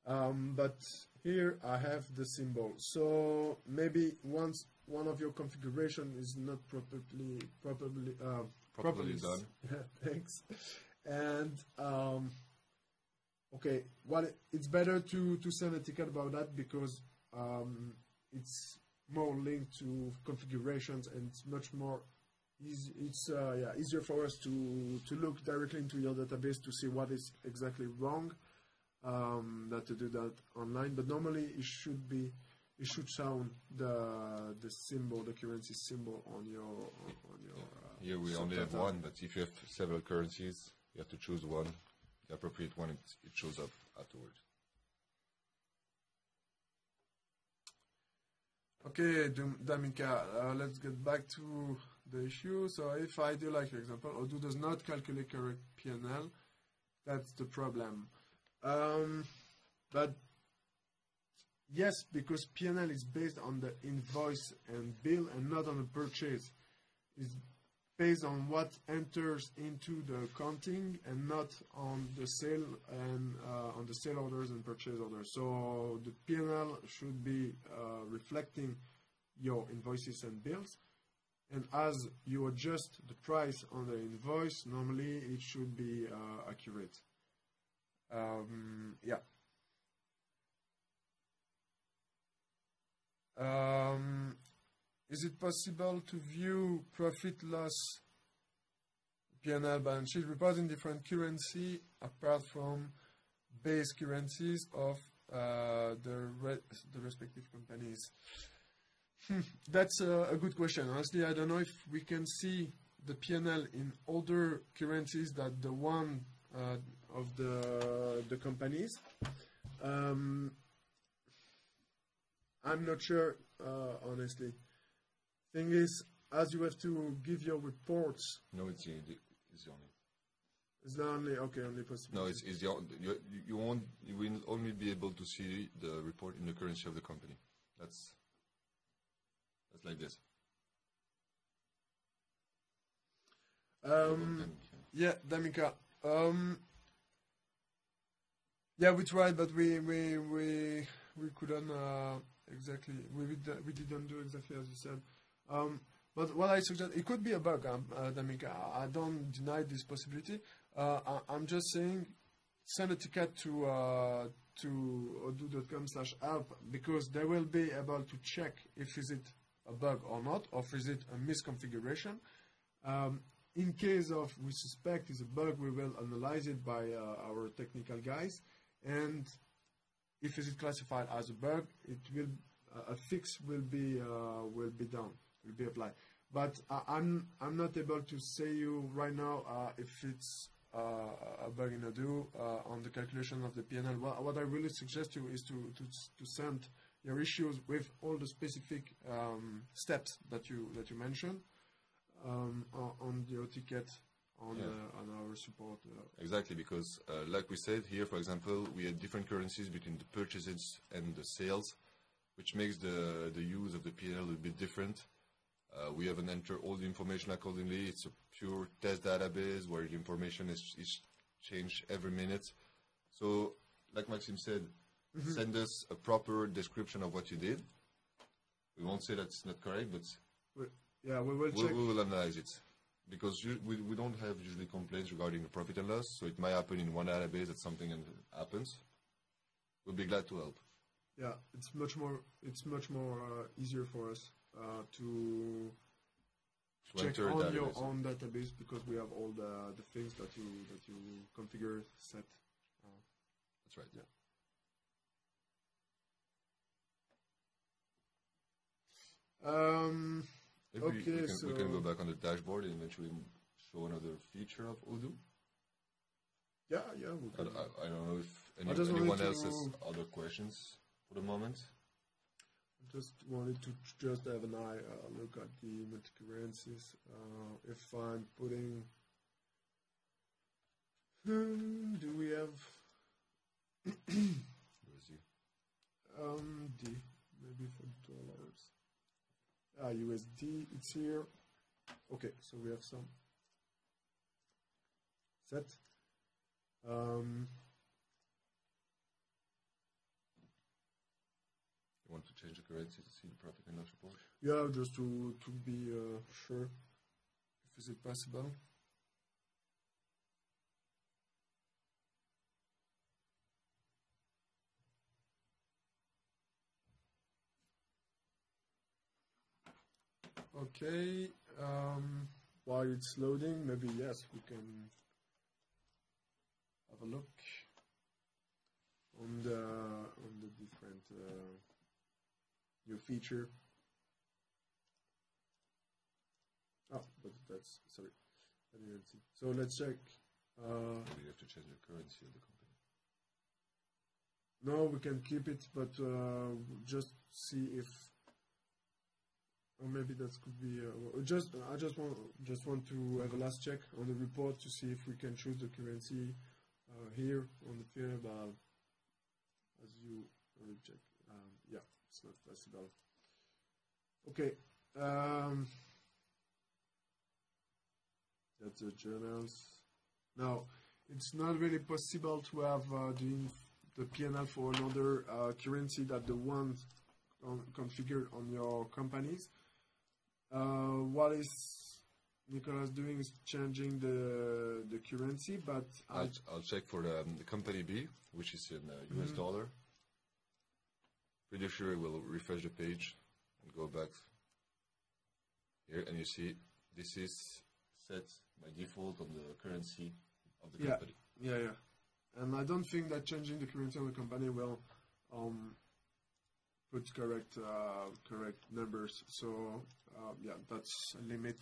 But here I have the symbol. So maybe once one of your configuration is not properly done. Yeah, thanks. And okay, it's better to send a ticket about that because it's more linked to configurations and it's much more easy. It's easier for us to look directly into your database to see what is exactly wrong than to do that online. But normally it should sound the symbol, the currency symbol on your. Here we only have one, but if you have several currencies, you have to choose one. The appropriate one, it shows up afterwards. Okay, Damika, let's get back to the issue. So if I do like, for example, Odoo does not calculate correct P&L, that's the problem. But yes, because P&L is based on the invoice and bill and not on the purchase. It's based on what enters into the accounting and not on the sale and on the sale orders and purchase orders. So the P&L should be reflecting your invoices and bills. And as you adjust the price on the invoice, normally it should be accurate. Yeah. Is it possible to view profit loss P&L balance sheet report in different currency apart from base currencies of the respective companies? That's a good question. Honestly, I don't know if we can see the P&L in other currencies than the one of the companies. I'm not sure, honestly. Thing is, as you have to give your reports. No, it's the only. It's the only, okay, only possible. No, it's the you will only be able to see the report in the currency of the company. That's like this. Yeah, Damika. Yeah, we tried, but we couldn't exactly. We didn't do exactly as you said. But what I suggest, it could be a bug, Damika. I don't deny this possibility. I'm just saying, send a ticket to odoo.com/help because they will be able to check if is it a bug or not, or is it a misconfiguration. In case of we suspect it's a bug, we will analyze it by our technical guys, and if is it classified as a bug, it will a fix will be done. Will be applied, but I'm not able to say you right now if it's a bug in Odoo on the calculation of the P&L. What I really suggest you is to send your issues with all the specific steps that you mentioned on your ticket on our support. Exactly, because like we said here, for example, we had different currencies between the purchases and the sales, which makes the use of the P&L a bit different. We haven't entered all the information accordingly. It's a pure test database where the information is changed every minute. So, like Maxime said, send us a proper description of what you did. We won't say that it's not correct, but we will check. We will analyze it. Because we don't have usually complaints regarding the profit and loss, so it might happen in one database that something happens. We'll be glad to help. Yeah, it's much more easier for us to check on your own database because we have all the things that you configure, set. That's right. Yeah. Maybe we can go back on the dashboard and eventually show another feature of Odoo. Yeah, we can. I don't know if anyone else has other questions for the moment. I just wanted to just have an eye look at the multi-currencies. If I'm putting, do we have? Where is he? D maybe for dollars. USD, it's here. Okay, so we have some set. You want to change the currency to see the profit and loss report? Yeah, just to be sure if is it possible. Okay, while it's loading, maybe yes, we can have a look on the different new feature. Oh, but that's sorry, I didn't see. So let's check. We have to change the currency of the company. No, we can keep it, but just see if. Or maybe that could be I just want to have a last check on the report to see if we can choose the currency here on the field. As you already check, yeah, it's not possible. Okay, that's the journals. Now it's not really possible to have the P&L for another currency than the one configured on your companies. What is Nicolas doing is changing the currency, but I'll check for the company B, which is in US dollar. Pretty sure it will refresh the page and go back here, and you see this is set by default on the currency of the company. Yeah. And I don't think that changing the currency of the company will put correct numbers. So yeah, that's a limit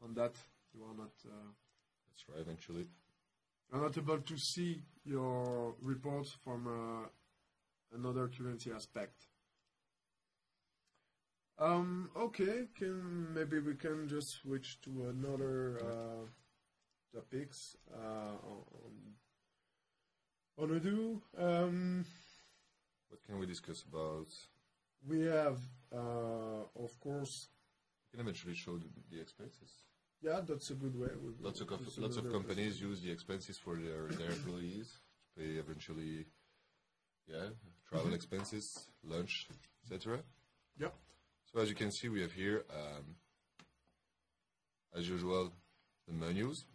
on that. You are not. Let's try eventually. I'm not able to see your report from another currency aspect. Okay, maybe we can just switch to another topics on Odoo. What can we discuss about? We have, of course. We can eventually show the expenses. Yeah, that's a good way. Lots of companies use the expenses for their employees to pay eventually, travel expenses, lunch, etc. Yeah. So as you can see, we have here, as usual, the menus.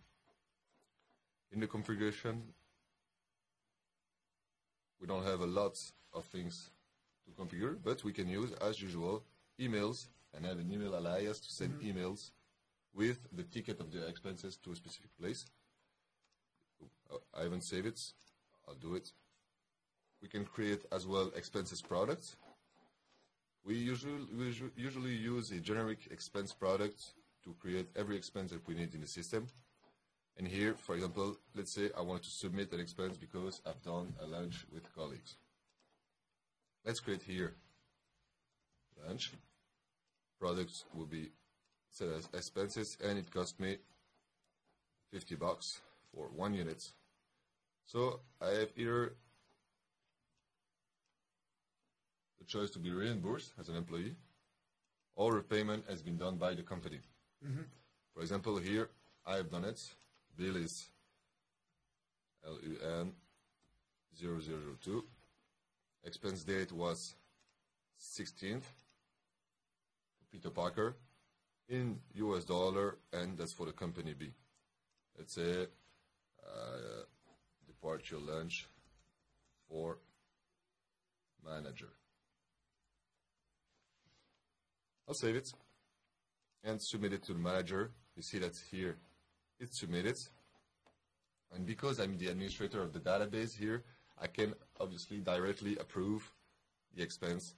In the configuration, we don't have a lot of things to configure, but we can use, as usual, emails and have an email alias to send emails with the ticket of the expenses to a specific place. I haven't saved it. I'll do it. We can create as well expenses products. We usually use a generic expense product to create every expense that we need in the system. And here, for example, let's say I want to submit an expense because I've done a lunch with colleagues. Let's create here lunch. Products will be set as expenses, and it cost me $50 for 1 unit. So I have either the choice to be reimbursed as an employee, or repayment has been done by the company. For example, here I have done it. Bill is LUN 0002. Expense date was 16th. Peter Parker in US dollar, and that's for the company B. Let's say departure lunch for manager. I'll save it and submit it to the manager. You see that here it's submitted, and because I'm the administrator of the database here, I can obviously directly approve the expense,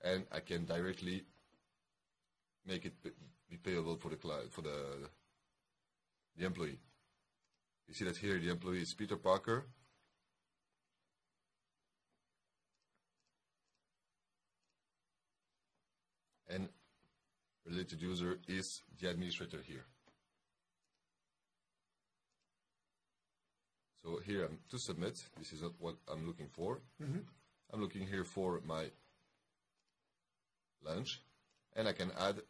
and I can directly make it be payable for the client, for the employee. You see that here the employee is Peter Parker, and related user is the administrator here. So here I'm to submit. This is not what I'm looking for. I'm looking here for my lunch, and I can add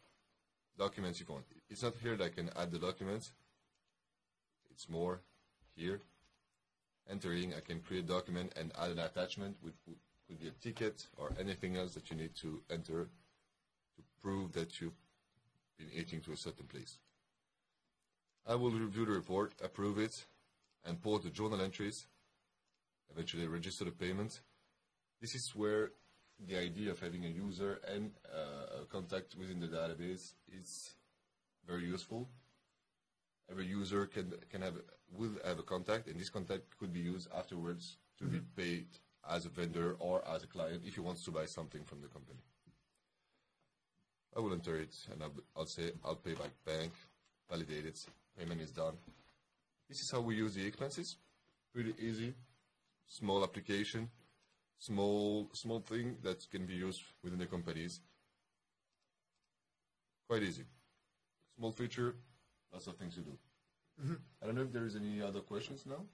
documents if you want. It's not here that I can add the documents. It's more here. Entering, I can create a document and add an attachment, which could be a ticket or anything else that you need to enter to prove that you've been eating to a certain place. I will review the report, approve it, and put the journal entries, eventually register the payment. This is where the idea of having a user and a contact within the database is very useful. Every user will have a contact, and this contact could be used afterwards to be paid as a vendor or as a client if he wants to buy something from the company. I will enter it, and I'll say I'll pay by bank, validate it, payment is done. This is how we use the expenses. Pretty easy, small application, small thing that can be used within the companies. Quite easy. Small feature, lots of things to do. I don't know if there is any other questions now.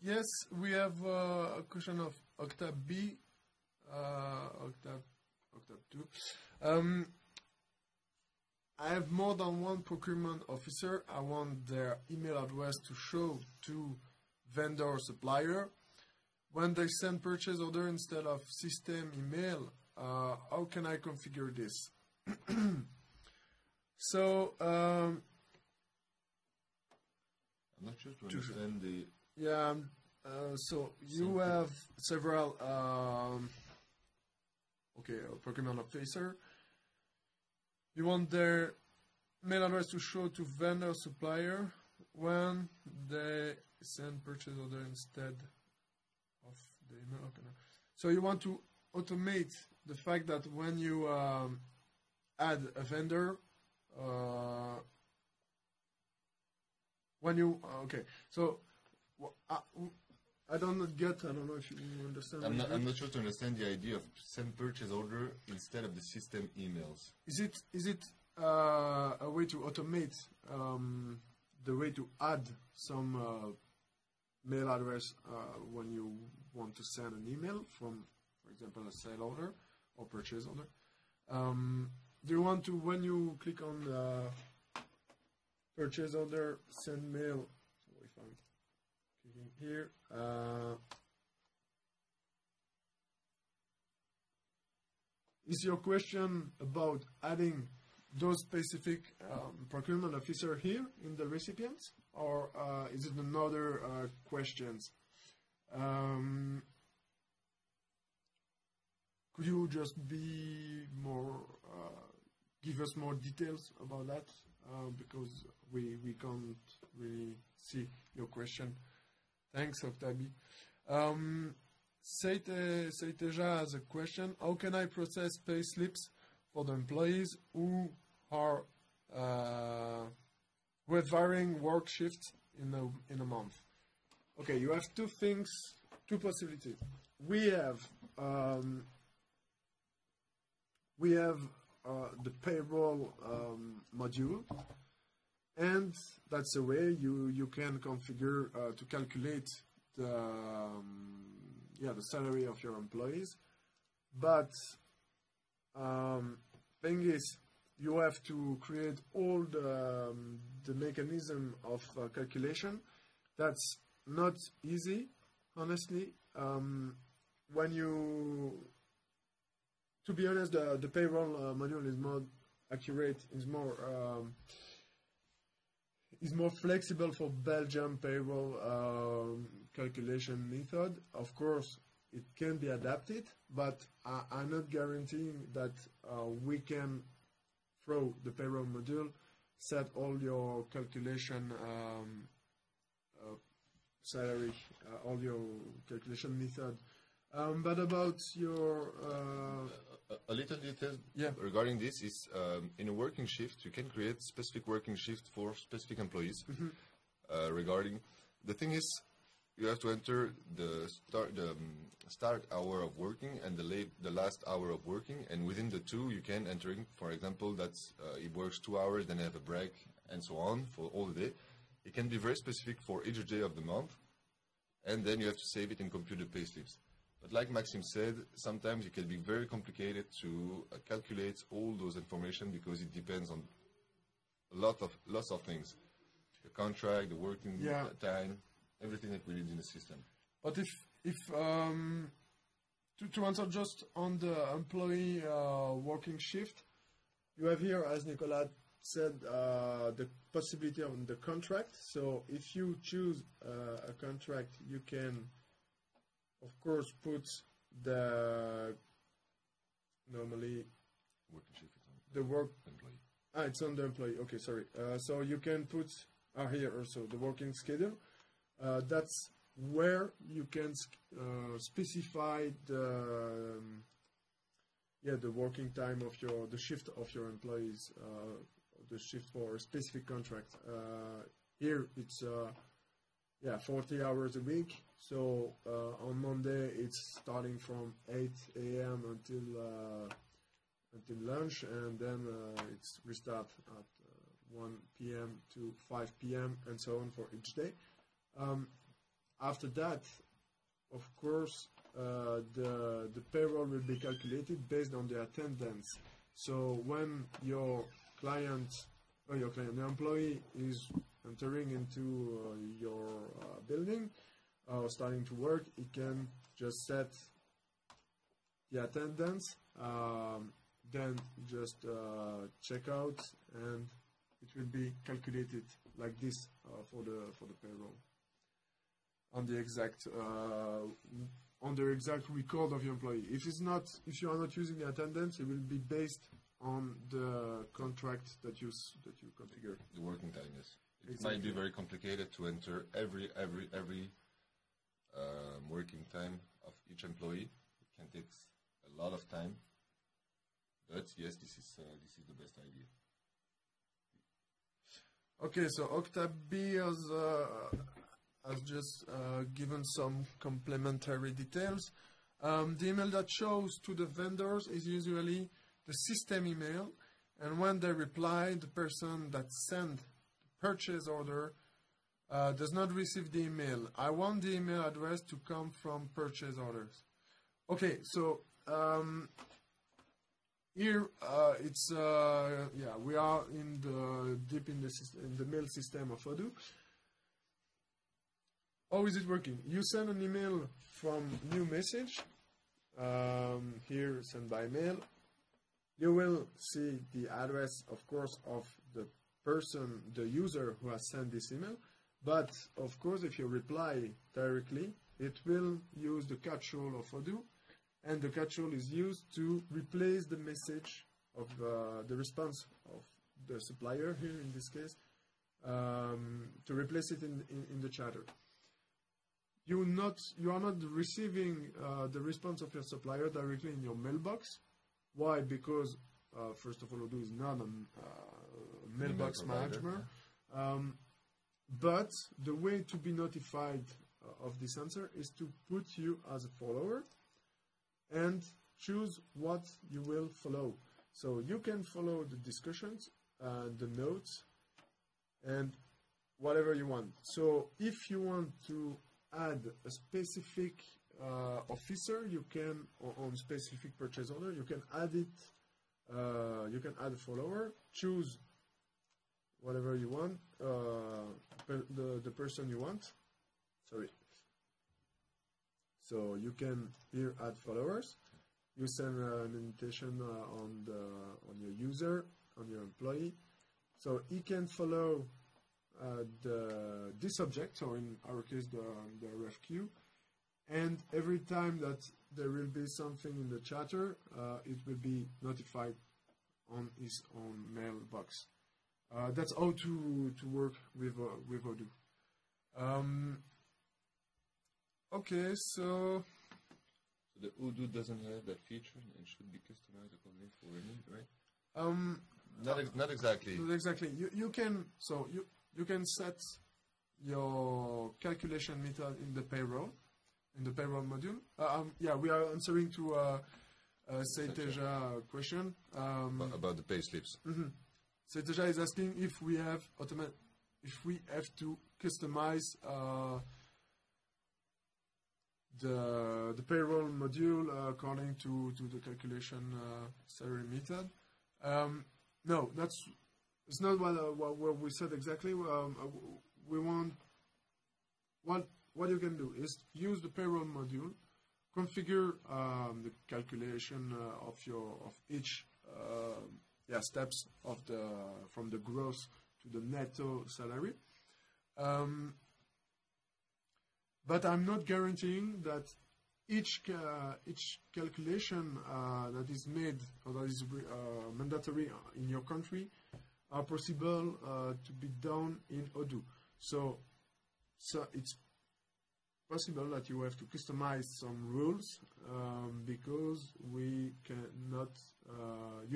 Yes, we have a question of Octave B, Octave 2. I have more than one procurement officer. I want their email address to show to vendor or supplier. When they send purchase order instead of system email, how can I configure this? So, I'm not sure to understand the... Yeah, so you have several procurement officer. You want their mail address to show to vendor supplier when they send purchase order instead of the email. Okay. So you want to automate the fact that when you add a vendor, I don't know if you understand. I'm not sure to understand the idea of send purchase order instead of the system emails. Is it a way to automate the way to add some mail address when you want to send an email from, for example, a sale order or purchase order? Do you want to, when you click on the purchase order, send mail? So if I'm clicking here, is your question about adding those specific procurement officer here in the recipients, or is it another questions? Could you just be more, give us more details about that? Because we can't really see your question. Thanks, Octabi. Seiteja has a question. How can I process pay slips for the employees who with varying work shifts in a month. Okay, you have two possibilities. We have the payroll module, and that's the way you can configure to calculate the salary of your employees. But thing is, you have to create all the mechanism of calculation. That's not easy, honestly. To be honest, the payroll module is more accurate, is more flexible for Belgium payroll calculation method. Of course, it can be adapted, but I'm not guaranteeing that we can through the payroll module set all your calculation salary, all your calculation method. But about your a little detail regarding this is in a working shift you can create specific working shift for specific employees. Regarding the thing is, you have to enter the start hour of working and the last hour of working, and within the two you can enter in, for example, that's it works 2 hours, then have a break, and so on for all the day. It can be very specific for each day of the month, and then you have to save it and compute the payslips. But like Maxime said, sometimes it can be very complicated to calculate all those information because it depends on lots of things, the contract, the working time, everything that we need in the system. But to answer just on the employee working shift, you have here, as Nicolas said, the possibility on the contract. So if you choose a contract, you can, of course, put the normally working shift is on the work employee. It's on the employee. Okay, sorry. So you can put here also the working schedule. That's where you can specify the working time of the shift of your employees, the shift for a specific contract. Here it's 40 hours a week. So on Monday it's starting from 8 a.m. until lunch, and then it's restart at 1 p.m. to 5 p.m. and so on for each day. After that, of course, the payroll will be calculated based on the attendance. So when your the employee is entering into your building or starting to work, it can just set the attendance, then just check out, and it will be calculated like this for the payroll on the exact record of your employee. If you are not using the attendance, it will be based on the contract that you configure. The working time, yes. It might be very complicated to enter every working time of each employee. It can take a lot of time, but yes, this is the best idea. Okay, so Octap-B has just given some complementary details. The email that shows to the vendors is usually the system email, and when they reply, the person that sent the purchase order does not receive the email. I want the email address to come from purchase orders. Okay, so here it's we are deep in the mail system of Odoo. How is it working? You send an email from new message, here sent by mail. You will see the address, of course, of the person, the user who has sent this email. But, of course, if you reply directly, it will use the catch-all of Odoo, and the catch-all is used to replace the message of the response of the supplier here, in this case, to replace it in the chatter. You are not receiving the response of your supplier directly in your mailbox. Why? Because first of all, Odoo is not a mailbox manager. But the way to be notified of this answer is to put you as a follower and choose what you will follow. So you can follow the discussions, the notes, and whatever you want. So if you want to add a specific officer, you can, on specific purchase order, you can add it. You can add a follower, choose whatever you want, the person you want. Sorry. So you can here add followers. You send an invitation on your user, on your employee. So he can follow this object, so in our case the RFQ, and every time that there will be something in the chatter, it will be notified on his own mailbox. That's how to work with Odoo. Okay, so the Odoo doesn't have that feature and should be customized according for a need, right? Not exactly. Not exactly. You can set your calculation method in the payroll module. Yeah, we are answering to Seiteja question about the pay slips. Mm-hmm. Seiteja is asking if we have to customize the payroll module according to the calculation salary method. No, it's not what we said exactly. We want what you can do is use the payroll module, configure the calculation of each steps from the gross to the netto salary. But I'm not guaranteeing that each calculation that is made or that is mandatory in your country are possible to be done in Odoo. So it's possible that you have to customize some rules because you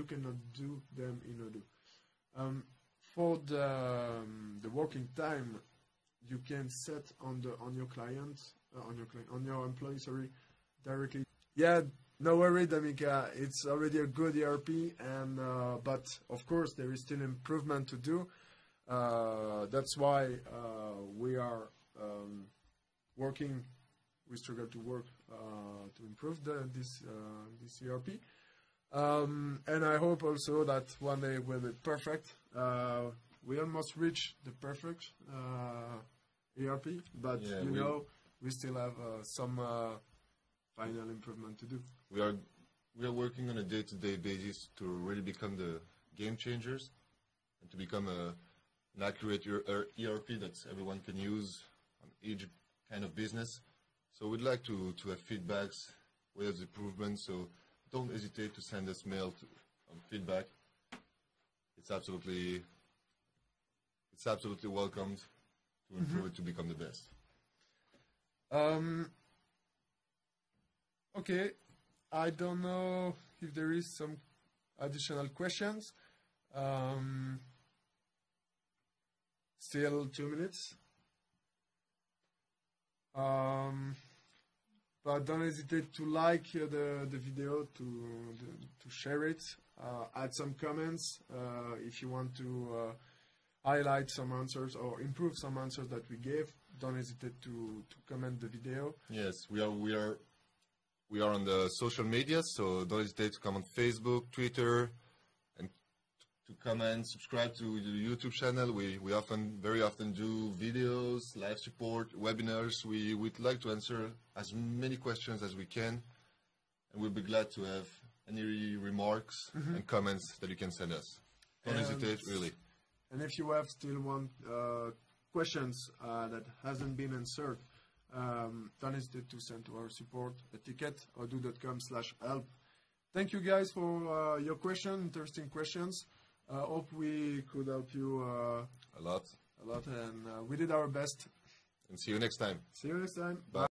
cannot do them in Odoo. For the working time, you can set on your employee, directly. Yeah, no worry, Damika. It's already a good ERP, and but of course there is still improvement to do. That's why we are working. We struggle to work to improve this ERP, and I hope also that one day will be perfect. We almost reached the perfect ERP, but yeah, we still have some final improvement to do. We are working on a day-to-day basis to really become the game changers and to become an accurate ERP that everyone can use on each kind of business. So we'd like to have feedbacks, ways of improvement. So don't hesitate to send us mail on feedback. It's absolutely welcomed to improve it to become the best. Okay, I don't know if there is some additional questions. Still 2 minutes. But don't hesitate to like the video, to share it, add some comments if you want to highlight some answers or improve some answers that we gave. Don't hesitate to comment the video. Yes, we are on the social media, so don't hesitate to come on Facebook, Twitter, and to comment, subscribe to the YouTube channel. We very often do videos, live support, webinars. We would like to answer as many questions as we can, and we'll be glad to have any remarks and comments that you can send us. Don't hesitate, really. And if you have still questions that hasn't been answered, don't hesitate to send to our support a ticket, odoo.com/help. Thank you guys for your interesting questions. Hope we could help you a lot, and we did our best. And see you next time. See you next time. Bye.